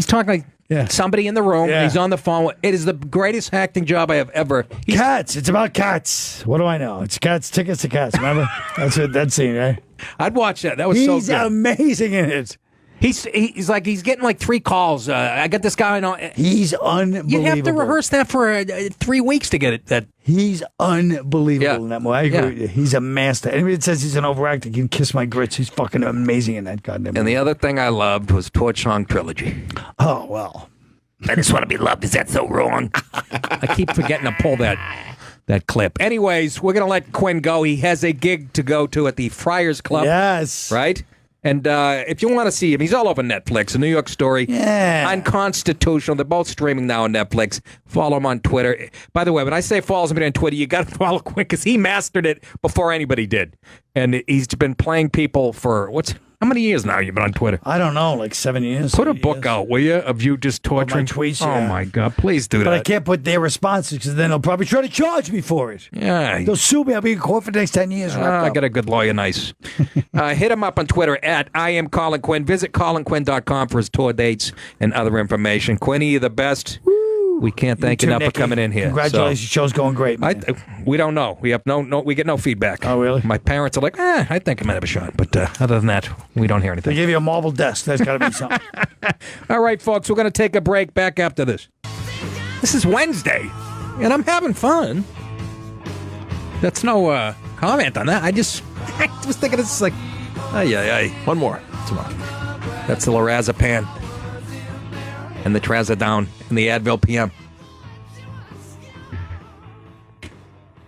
talking like somebody in the room. Yeah. He's on the phone. It is the greatest acting job I have ever. Cats. It's about cats. What do I know? It's cats. Tickets to cats. Remember? That's it. That scene, right? I'd watch that. That was so good. He's amazing in it. He's getting like 3 calls. I got this guy on. He's unbelievable. You have to rehearse that for 3 weeks to get it. That he's unbelievable in that movie. I agree with you. He's a master. Anybody that says he's an overactor can kiss my grits. He's fucking amazing in that goddamn movie. And the other thing I loved was Torch Song Trilogy. Oh well. I just want to be loved. Is that so wrong? I keep forgetting to pull that clip. Anyways, we're gonna let Quinn go. He has a gig to go to at the Friars Club. Yes. Right. And if you want to see him, he's all over Netflix. A New York Story. Yeah. Unconstitutional. They're both streaming now on Netflix. Follow him on Twitter. By the way, when I say follow somebody on Twitter, you got to follow Quinn because he mastered it before anybody did. And he's been playing people for how many years now you've been on Twitter? I don't know, like 7 years. Put a book out, will you, of you just torturing tweets. Oh my God, please do that. But I can't put their responses because then they'll probably try to charge me for it. Yeah. They'll sue me. I'll be in court for the next 10 years. I got a good lawyer, nice. Hit him up on Twitter at I am Colin Quinn. Visit colinquinn.com for his tour dates and other information. Quinny, you're the best. We can't thank you enough for coming in here. Congratulations, show's going great. Man. We don't know. We have we get no feedback. Oh, really? My parents are like, I think I might have a shot. But other than that, we don't hear anything. They gave you a marble desk. That's got to be something. All right, folks, we're going to take a break. Back after this. This is Wednesday, and I'm having fun. That's no comment on that. I was thinking it's like, One more tomorrow. That's the lorazepam and the trazodone and the Advil PM.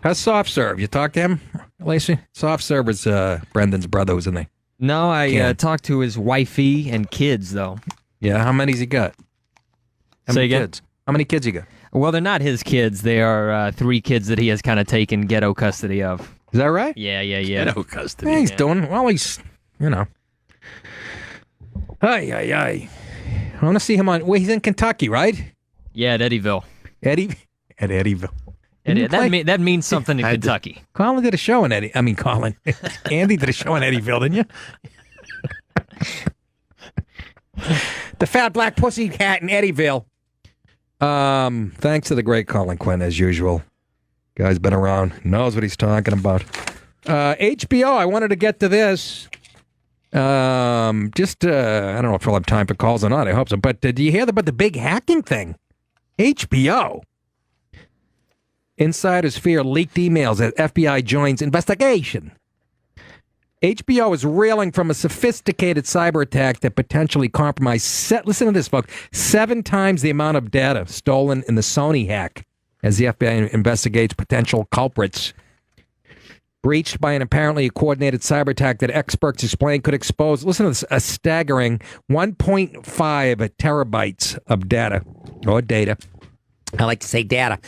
How's Soft Serve? You talk to him, Lacey? Soft Serve is Brendan's brother who's in there. No, I talked to his wifey and kids, though. Yeah, how many's he got? How many again? kids? How many kids he got? Well, they're not his kids. They are 3 kids that he has kind of taken ghetto custody of. Is that right? Yeah. Ghetto custody. Yeah, he's doing well. He's, I want to see him on. Well, he's in Kentucky, right? Yeah, at Eddyville. Eddyville. That means something in Kentucky. Colin did a show in Colin. Andy did a show in Eddyville, didn't you? The fat black pussy cat in Eddyville. Thanks to the great Colin Quinn, as usual. Guy's been around, knows what he's talking about. HBO, I wanted to get to this. I don't know if we'll have time for calls or not. I hope so. But did you hear about the big hacking thing? HBO. Insiders fear leaked emails as FBI joins investigation. HBO is reeling from a sophisticated cyber attack that potentially compromised, listen to this, folks, 7 times the amount of data stolen in the Sony hack as the FBI investigates potential culprits. Breached by an apparently coordinated cyber attack that experts explain could expose, listen to this, a staggering 1.5 terabytes of data. Or data. I like to say data.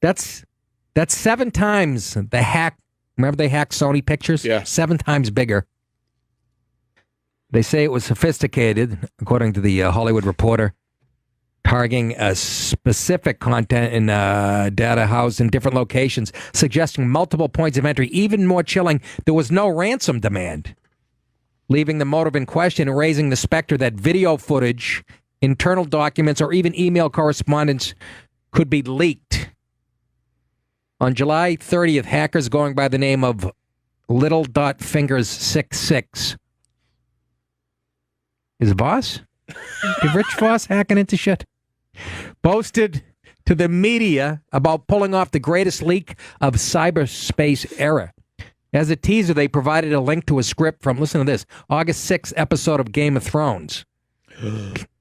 That's 7 times the hack. Remember they hacked Sony Pictures? Yeah. 7 times bigger. They say it was sophisticated, according to the Hollywood Reporter, targeting a specific content in data housed in different locations, suggesting multiple points of entry. Even more chilling, there was no ransom demand, leaving the motive in question and raising the specter that video footage, internal documents, or even email correspondence could be leaked. On July 30th, hackers going by the name of Little.Fingers66. Is Voss? Did Rich Voss hacking into shit? Boasted to the media about pulling off the greatest leak of cyberspace era. As a teaser, they provided a link to a script from, listen to this, August 6th episode of Game of Thrones.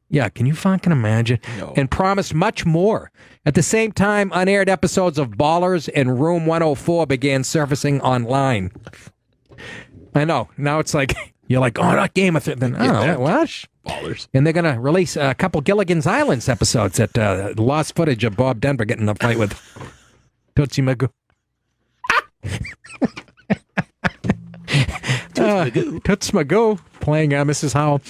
Yeah, can you fucking imagine? No. And promised much more. At the same time, unaired episodes of Ballers and Room 104 began surfacing online. I know. Now it's like, you're like, oh, not Game of Thrones. What? Ballers. And they're going to release a couple Gilligan's Islands episodes that lost footage of Bob Denver getting in a fight with Tootsie Magoo. Toots Magoo playing Mrs. Howell.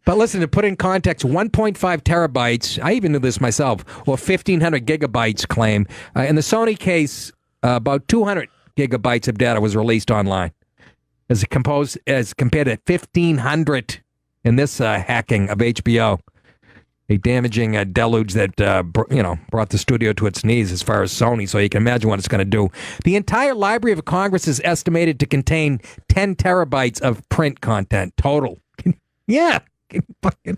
But listen, to put in context, 1.5 terabytes, I even knew this myself, or 1,500 gigabytes claim. In the Sony case, about 200 gigabytes of data was released online as compared to 1,500 in this hacking of HBO. A damaging deluge that, brought the studio to its knees as far as Sony, so you can imagine what it's going to do. The entire Library of Congress is estimated to contain 10 terabytes of print content total. Yeah. Fucking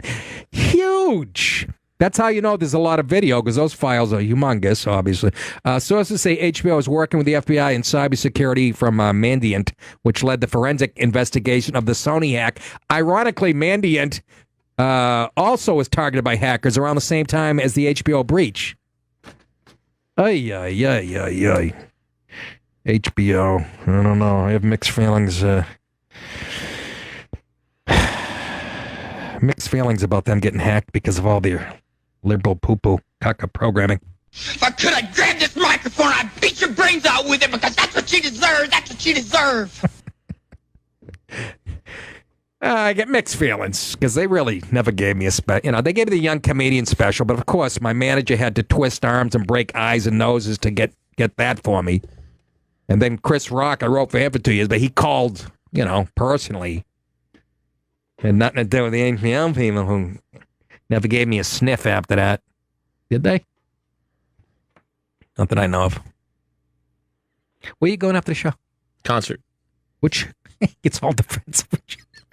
huge. That's how you know there's a lot of video, because those files are humongous, obviously. Sources say HBO is working with the FBI and cybersecurity from Mandiant, which led the forensic investigation of the Sony hack. Ironically, Mandiant also was targeted by hackers around the same time as the HBO breach. Ay. HBO. I don't know. I have mixed feelings. Mixed feelings about them getting hacked because of all their liberal poo-poo caca programming. But could I grab this microphone and I'd beat your brains out with it, because that's what you deserve. That's what you deserve. I get mixed feelings because they really never gave me a special. They gave me the young comedian special, but of course my manager had to twist arms and break eyes and noses to get that for me. And then Chris Rock, I wrote for him for 2 years, but he called, personally. And nothing to do with the HBO people who never gave me a sniff after that. Did they? Not that I know of. Where are you going after the show? Concert. Which, it's all defensive.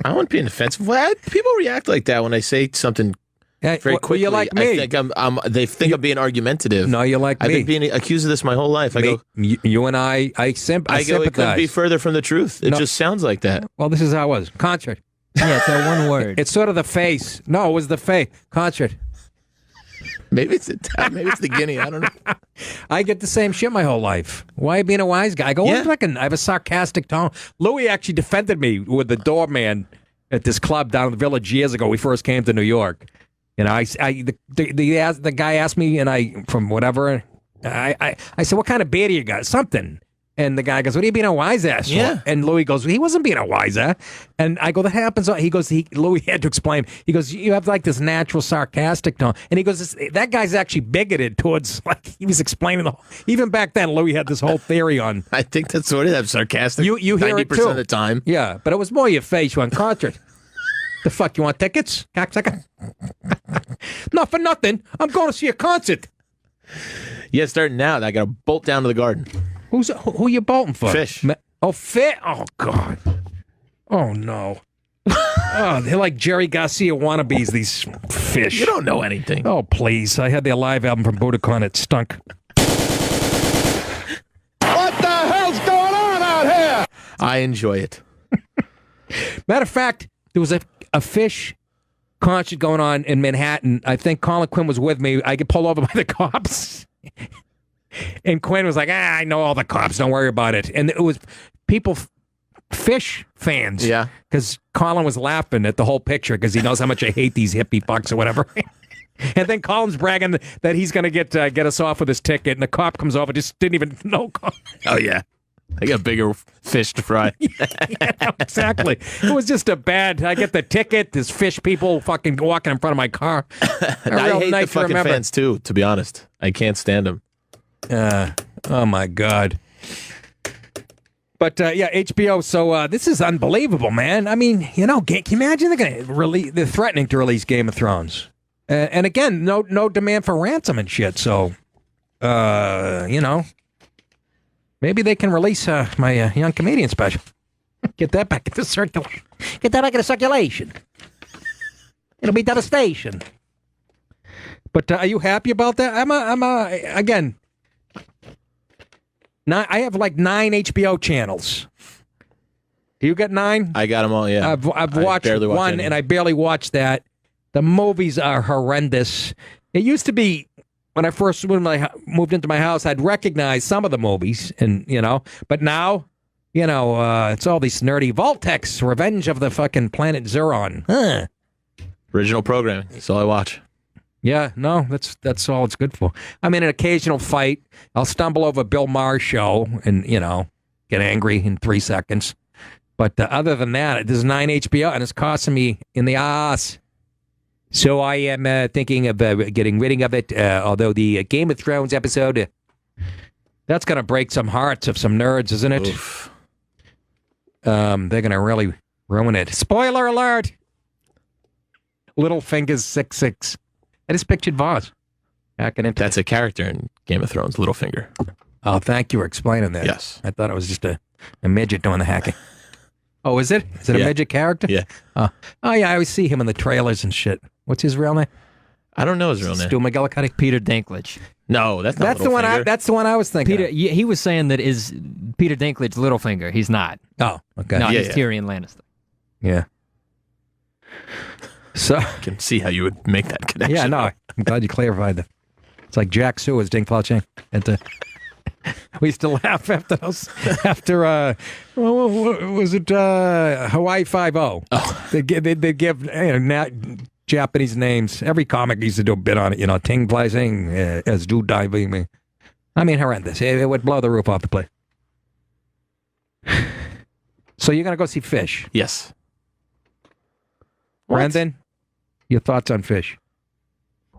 I wouldn't be defensive. Well, people react like that when I say something very quickly. You're like me. I think they think I'm being argumentative. No, you're like me. I've been being accused of this my whole life. I go, you and I sympathize. It couldn't be further from the truth. It just sounds like that. Well, this is how it was. Concert. Yeah, it's that one word. It's sort of the face. No, it was the face. Concert. Maybe it's the guinea. I don't know. I get the same shit my whole life. Why are you being a wise guy? I go, I have a sarcastic tone. Louis actually defended me with the doorman at this club down in the Village years ago. We first came to New York. The guy asked me, and I said, "What kind of beer do you got?" Something. And the guy goes, "What are you being a wise ass for?" Yeah. And Louis goes, "He wasn't being a wise ass." And I go, "That happens." He goes, Louis had to explain. He goes, "You have like this natural sarcastic tone." And he goes, "That guy's actually bigoted towards," like he was explaining even back then. Louis had this whole theory on. I think that's what it is. Sarcastic. You hear 90% it too of the time. Yeah, but it was more your face. You on concert. The fuck, you want tickets? Cocksucker? Not for nothing. I'm going to see a concert. Yeah, starting now, I got to bolt down to the Garden. Who you bolting for? Fish. Fish? Oh, God. Oh, no. Oh, they're like Jerry Garcia wannabes, these Fish. You don't know anything. Oh, please. I had their live album from Budokan. It stunk. What the hell's going on out here? I enjoy it. Matter of fact, there was a Fish concert going on in Manhattan. I think Colin Quinn was with me. I get pulled over by the cops. And Quinn was like, I know all the cops. Don't worry about it. And it was people, Fish fans. Yeah. Because Colin was laughing at the whole picture because he knows how much I hate these hippie fucks or whatever. And then Colin's bragging that he's going to get us off with his ticket. And the cop comes over, just didn't even know. Oh, yeah. I got bigger fish to fry. Yeah, exactly. It was just I get the ticket, there's Fish people fucking walking in front of my car. I hate the fucking fans, too, to be honest. I can't stand them. Oh, my God. But, HBO, so this is unbelievable, man. I mean, can you imagine they're threatening to release Game of Thrones? And again, no demand for ransom and shit, so, maybe they can release my young comedian special. Get that back into circulation. Get that back into circulation. It'll be devastation. But are you happy about that? Again, I have like 9 HBO channels. You got 9? I got them all, yeah. I've watched one, and I barely watched that. The movies are horrendous. It used to be, when I first moved into my house, I'd recognize some of the movies, and but now, it's all these nerdy Voltex, Revenge of the fucking Planet Zeron. Huh. Original programming. That's all I watch. Yeah, no, that's all it's good for. I mean, an occasional fight. I'll stumble over Bill Maher's show and, get angry in 3 seconds. But other than that, there's 9 HBO, and it's costing me in the ass. So I am thinking of getting rid of it, although the Game of Thrones episode, that's going to break some hearts of some nerds, isn't it? They're going to really ruin it. Spoiler alert! Littlefinger's 6'6". I just pictured Voss. That's a character in Game of Thrones, Littlefinger. Oh, thank you for explaining that. Yes. I thought it was just a midget doing the hacking. Oh, is it? Is it a midget character? Yeah. Oh, yeah, I always see him in the trailers and shit. What's his real name? I don't know his real name. Stu McGillicuddy? Peter Dinklage. No, that's not That's the one. That's the one I was thinking. Peter, he was saying that is Peter Dinklage Littlefinger. He's not. Oh, okay. No, Yeah, he's yeah. Tyrion Lannister. Yeah. So I can see how you would make that connection. yeah, no, I'm glad you clarified that. It's like Jack Seward's Dink Fletching. We used to laugh after those. After was it Hawaii 5-0? Oh, they give Japanese names. Every comic used to do a bit on it. Ting Fletching as do diving. I mean, horrendous. It would blow the roof off the place. So you're gonna go see Fish? Yes. Brendan, your thoughts on Fish?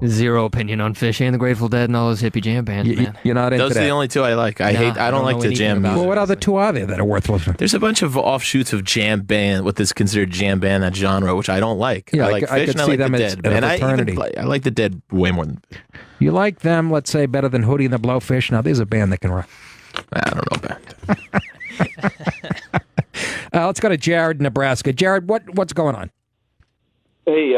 Zero opinion on Fish and the Grateful Dead and all those hippie jam bands, man. You're not into Those are that? the only two I like. I don't like know the anything jam about music. Well, what other two are there that are worth listening? There's a bunch of offshoots of jam band, what is considered jam band, that genre, which I don't like. Yeah, I like I Fish could and I see like them the as Dead. a And fraternity. I like the Dead way more than You like them, let's say, better than Hootie and the Blowfish? Now, there's a band that can rock. I don't know about that. Let's go to Jared, Nebraska. Jared, what's going on? Hey,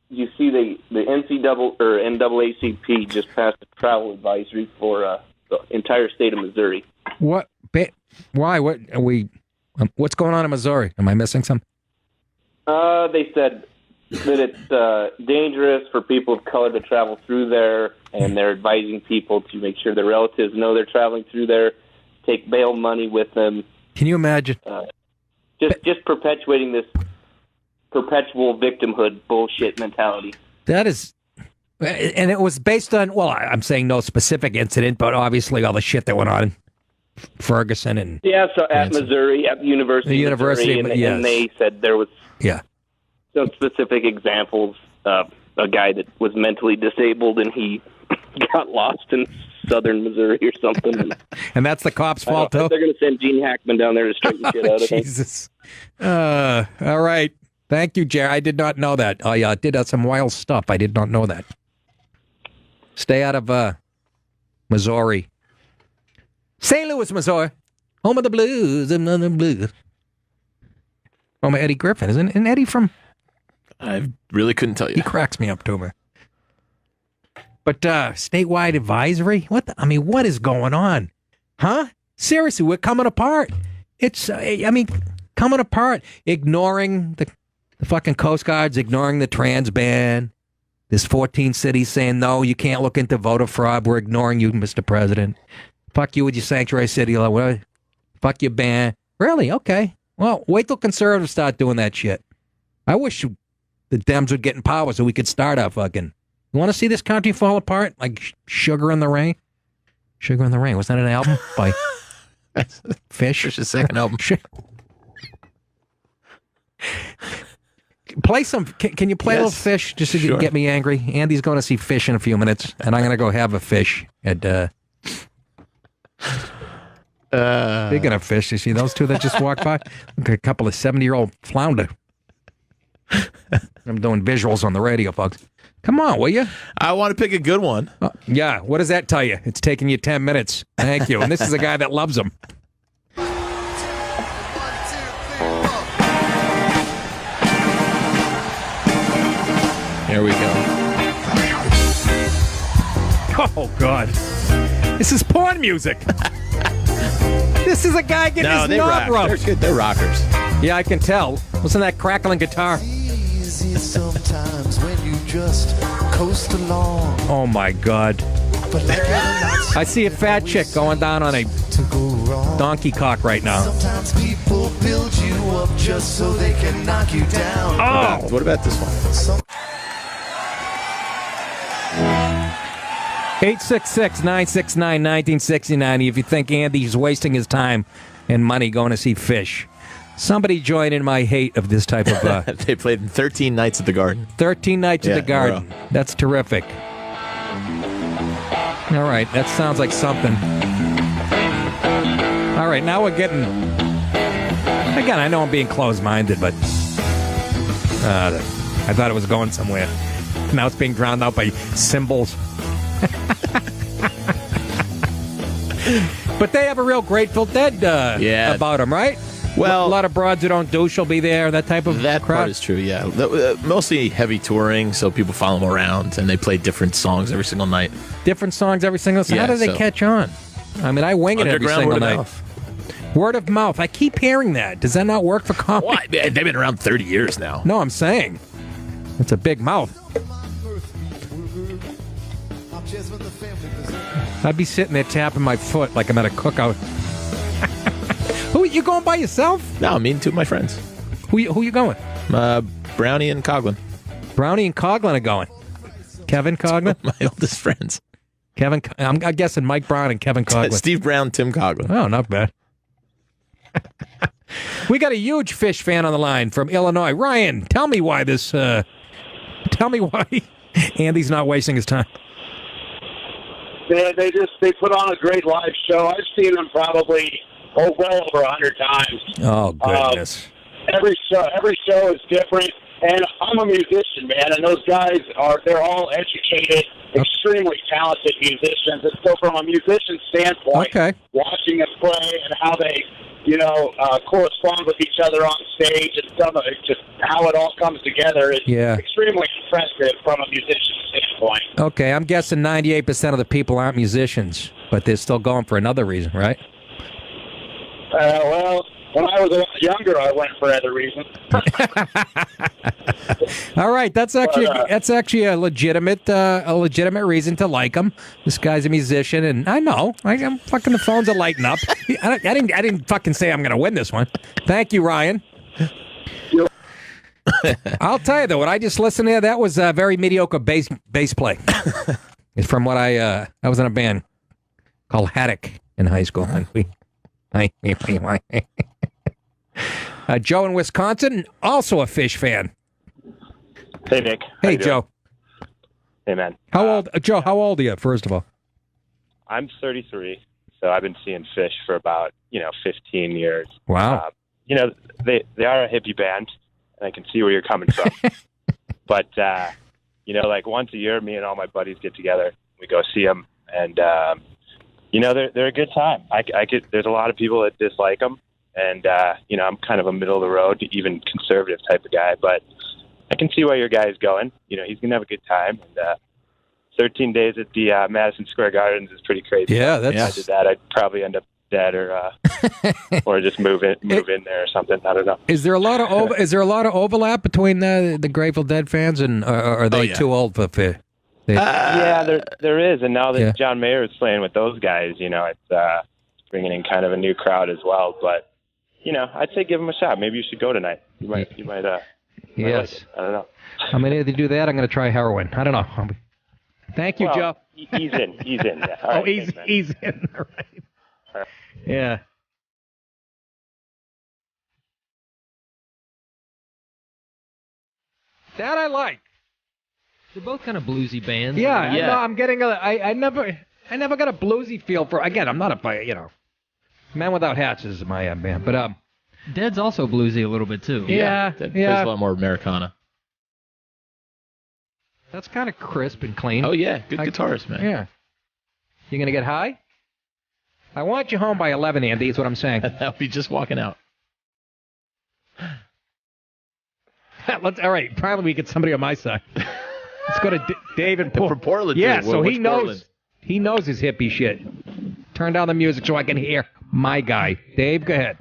you see the NAACP just passed a travel advisory for the entire state of Missouri. What? Why? What are we? What's going on in Missouri? Am I missing something? They said that it's dangerous for people of color to travel through there, and they're advising people to make sure their relatives know they're traveling through there, take bail money with them. Can you imagine? Just perpetuating this perpetual victimhood bullshit mentality. That is, and it was based on, well, I'm saying no specific incident, but obviously all the shit that went on in Ferguson and Yeah, so at Missouri, at the University of Missouri, and they said there was some specific examples of a guy that was mentally disabled and he got lost in southern Missouri or something. And that's the cops' fault, too? They're going to send Gene Hackman down there to straighten shit out of him. Jesus. All right. Thank you, Jerry. I did not know that. Oh, yeah, it did some wild stuff. I did not know that. Stay out of Missouri. St. Louis, Missouri. Home of the blues. Home of the blues. Home of Eddie Griffin. Isn't Eddie from... I really couldn't tell you. He cracks me up, too, man. But statewide advisory? What is going on? Huh? Seriously, we're coming apart. It's, coming apart. Ignoring the fucking Coast Guards, ignoring the trans ban. There's 14 cities saying, no, you can't look into voter fraud. We're ignoring you, Mr. President. Fuck you with your sanctuary city law. Fuck your ban. Really? Okay. Well, wait till conservatives start doing that shit. I wish the Dems would get in power so we could start our fucking... You want to see this country fall apart? Like Sugar in the Rain? Sugar in the Rain. Was that an album by Fish? Fish's second album. Play some... Can you play a little Fish just so you can get me angry? Andy's going to see Fish in a few minutes, and I'm going to go have a fish at... Speaking of fish, you see those two that just walked by? Look, a couple of 70-year-old flounder. I'm doing visuals on the radio, folks. Come on, will you? I want to pick a good one. Yeah, what does that tell you? It's taking you 10 minutes. Thank you. And this is a guy that loves them. Here we go. Oh, God. This is porn music. This is a guy getting his knob rubbed. They're rockers. Yeah, I can tell. Listen to that crackling guitar. Sometimes when you just coast along. Oh, my God. I see a fat chick going down on a donkey cock right now. Sometimes people build you up just so they can knock you down. Oh! What about this one? 866-969-1969 if you think Andy's wasting his time and money going to see Fish. Somebody join in my hate of this type of... They played 13 nights at the Garden. 13 nights at the Garden. That's terrific. All right, that sounds like something. All right, now we're getting... Again, I know I'm being closed-minded, but... I thought it was going somewhere. Now it's being drowned out by cymbals. But they have a real Grateful Dead about them, right? Well, a lot of broads who don't douche will be there, that type of That crowd. part is true, yeah. Mostly heavy touring, so people follow them around, and they play different songs every single night. Different songs every single night. How do they catch on? I mean, I wing it every single night. Word of mouth. I keep hearing that. Does that not work for comedy? Why? They've been around 30 years now. No, I'm saying. It's a big mouth. I'd be sitting there tapping my foot like I'm at a cookout. Who, you going by yourself? No, me and two of my friends. Who you going? Brownie and Coughlin. Brownie and Coughlin are going. Kevin Coughlin? My oldest friends. I'm guessing Mike Brown and Kevin Coughlin. Steve Brown, Tim Coughlin. Oh, not bad. We got a huge Fish fan on the line from Illinois. Ryan, tell me why Andy's not wasting his time. They put on a great live show. I've seen them probably well over 100 times. Oh, goodness. Every show is different, and I'm a musician, man, and those guys they're all educated, extremely talented musicians. And so from a musician standpoint, watching us play and how they, correspond with each other on stage and just how it all comes together is extremely impressive from a musician standpoint. Okay, I'm guessing 98% of the people aren't musicians, but they're still going for another reason, right? Well, when I was a lot younger, I went for other reasons. All right, that's actually a legitimate reason to like him. This guy's a musician, and I know I'm fucking the phones are lighting up. I didn't fucking say I'm going to win this one. Thank you, Ryan. I'll tell you though, what I just listened to, that was very mediocre bass play. It's from what I was in a band called Haddock in high school, and Joe in Wisconsin, also a Fish fan. Hey, Nick. Hey, Joe. Hey, man. How old, Joe? How old are you? First of all, I'm 33, so I've been seeing Fish for about 15 years. Wow. They are a hippie band, and I can see where you're coming from. But like once a year, me and all my buddies get together. We go see them, and they're a good time. There's a lot of people that dislike them, and I'm kind of a middle of the road, even conservative type of guy, but I can see where your guy's going. He's gonna have a good time, and 13 days at the Madison Square Gardens is pretty crazy. Yeah, if I did that, I'd probably end up dead or just move in there or something. I don't know. Is there a lot of overlap between the Grateful Dead fans, and are they too old for Fish? Yeah, there is, and now that John Mayer is playing with those guys, it's bringing in kind of a new crowd as well. But I'd say give them a shot. Maybe you should go tonight. You might. Yes. Like it. I don't know. I'm gonna either do that. I'm gonna try heroin. I don't know. Thank you, Joe. Ease in. Yeah. All right, ease in. All right. Yeah. That I like. They're both kind of bluesy bands. Yeah. No, I'm getting I never got a bluesy feel for. Again, I'm not a Man Without Hats is my band, but Dead's also bluesy a little bit too. Yeah. Dead plays a lot more Americana. That's kind of crisp and clean. Oh yeah, good guitarist, man. Yeah. You gonna get high? I want you home by 11, Andy. Is what I'm saying. I'll be just walking out. All right. Probably we get somebody on my side. Let's go to Dave in from Portland. Yeah, too. so What's he knows. Portland? He knows his hippie shit. Turn down the music so I can hear my guy. Dave, go ahead.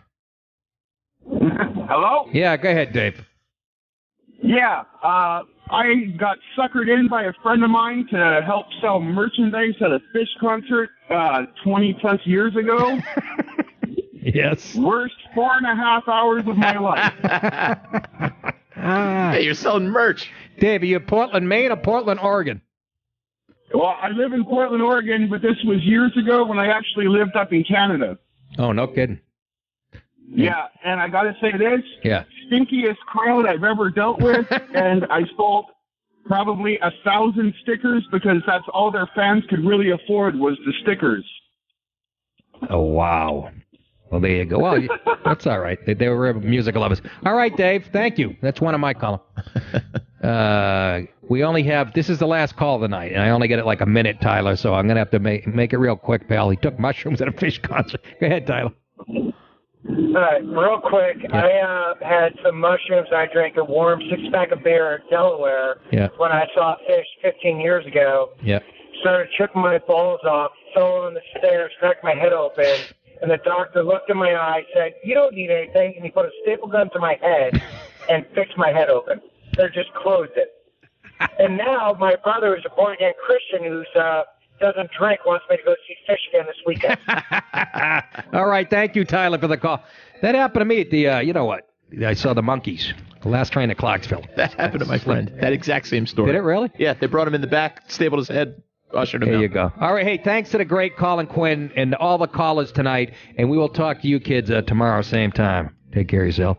Hello? Yeah, go ahead, Dave. Yeah, I got suckered in by a friend of mine to help sell merchandise at a Fish concert 20-plus years ago. Yes. Worst 4.5 hours of my life. Hey, you're selling merch. Dave, are you Portland, Maine or Portland, Oregon? Well, I live in Portland, Oregon, but this was years ago when I actually lived up in Canada. Oh, no kidding. Yeah, and I got to say this. Yeah. Stinkiest crowd I've ever dealt with, and I sold probably 1,000 stickers because that's all their fans could really afford was the stickers. Oh, wow. Well, there you go. Well, that's all right. They were musical lovers. All right, Dave. Thank you. That's one of my columns. We only have, this is the last call of the night, and I only get it like a minute, Tyler, so I'm going to have to make it real quick, pal. He took mushrooms at a Fish concert. Go ahead, Tyler. All right, real quick. Yeah. I had some mushrooms. I drank a warm 6-pack of beer in Delaware when I saw Fish 15 years ago. Yeah. Started tripping my balls off, fell on the stairs, cracked my head open, and the doctor looked in my eye, said, "You don't need anything," and he put a staple gun to my head and fixed my head open. They just closed it. And now my brother is a born-again Christian who doesn't drink, wants me to go see Fish again this weekend. All right, thank you, Tyler, for the call. That happened to me at the, you know what? I saw the Monkees, the last train to Clarksville. That happened to my friend. That exact same story. Did it really? Yeah, they brought him in the back, stapled his head, ushered him out. There you go. All right, hey, thanks to the great Colin Quinn and all the callers tonight, and we will talk to you kids tomorrow, same time. Take care of yourself.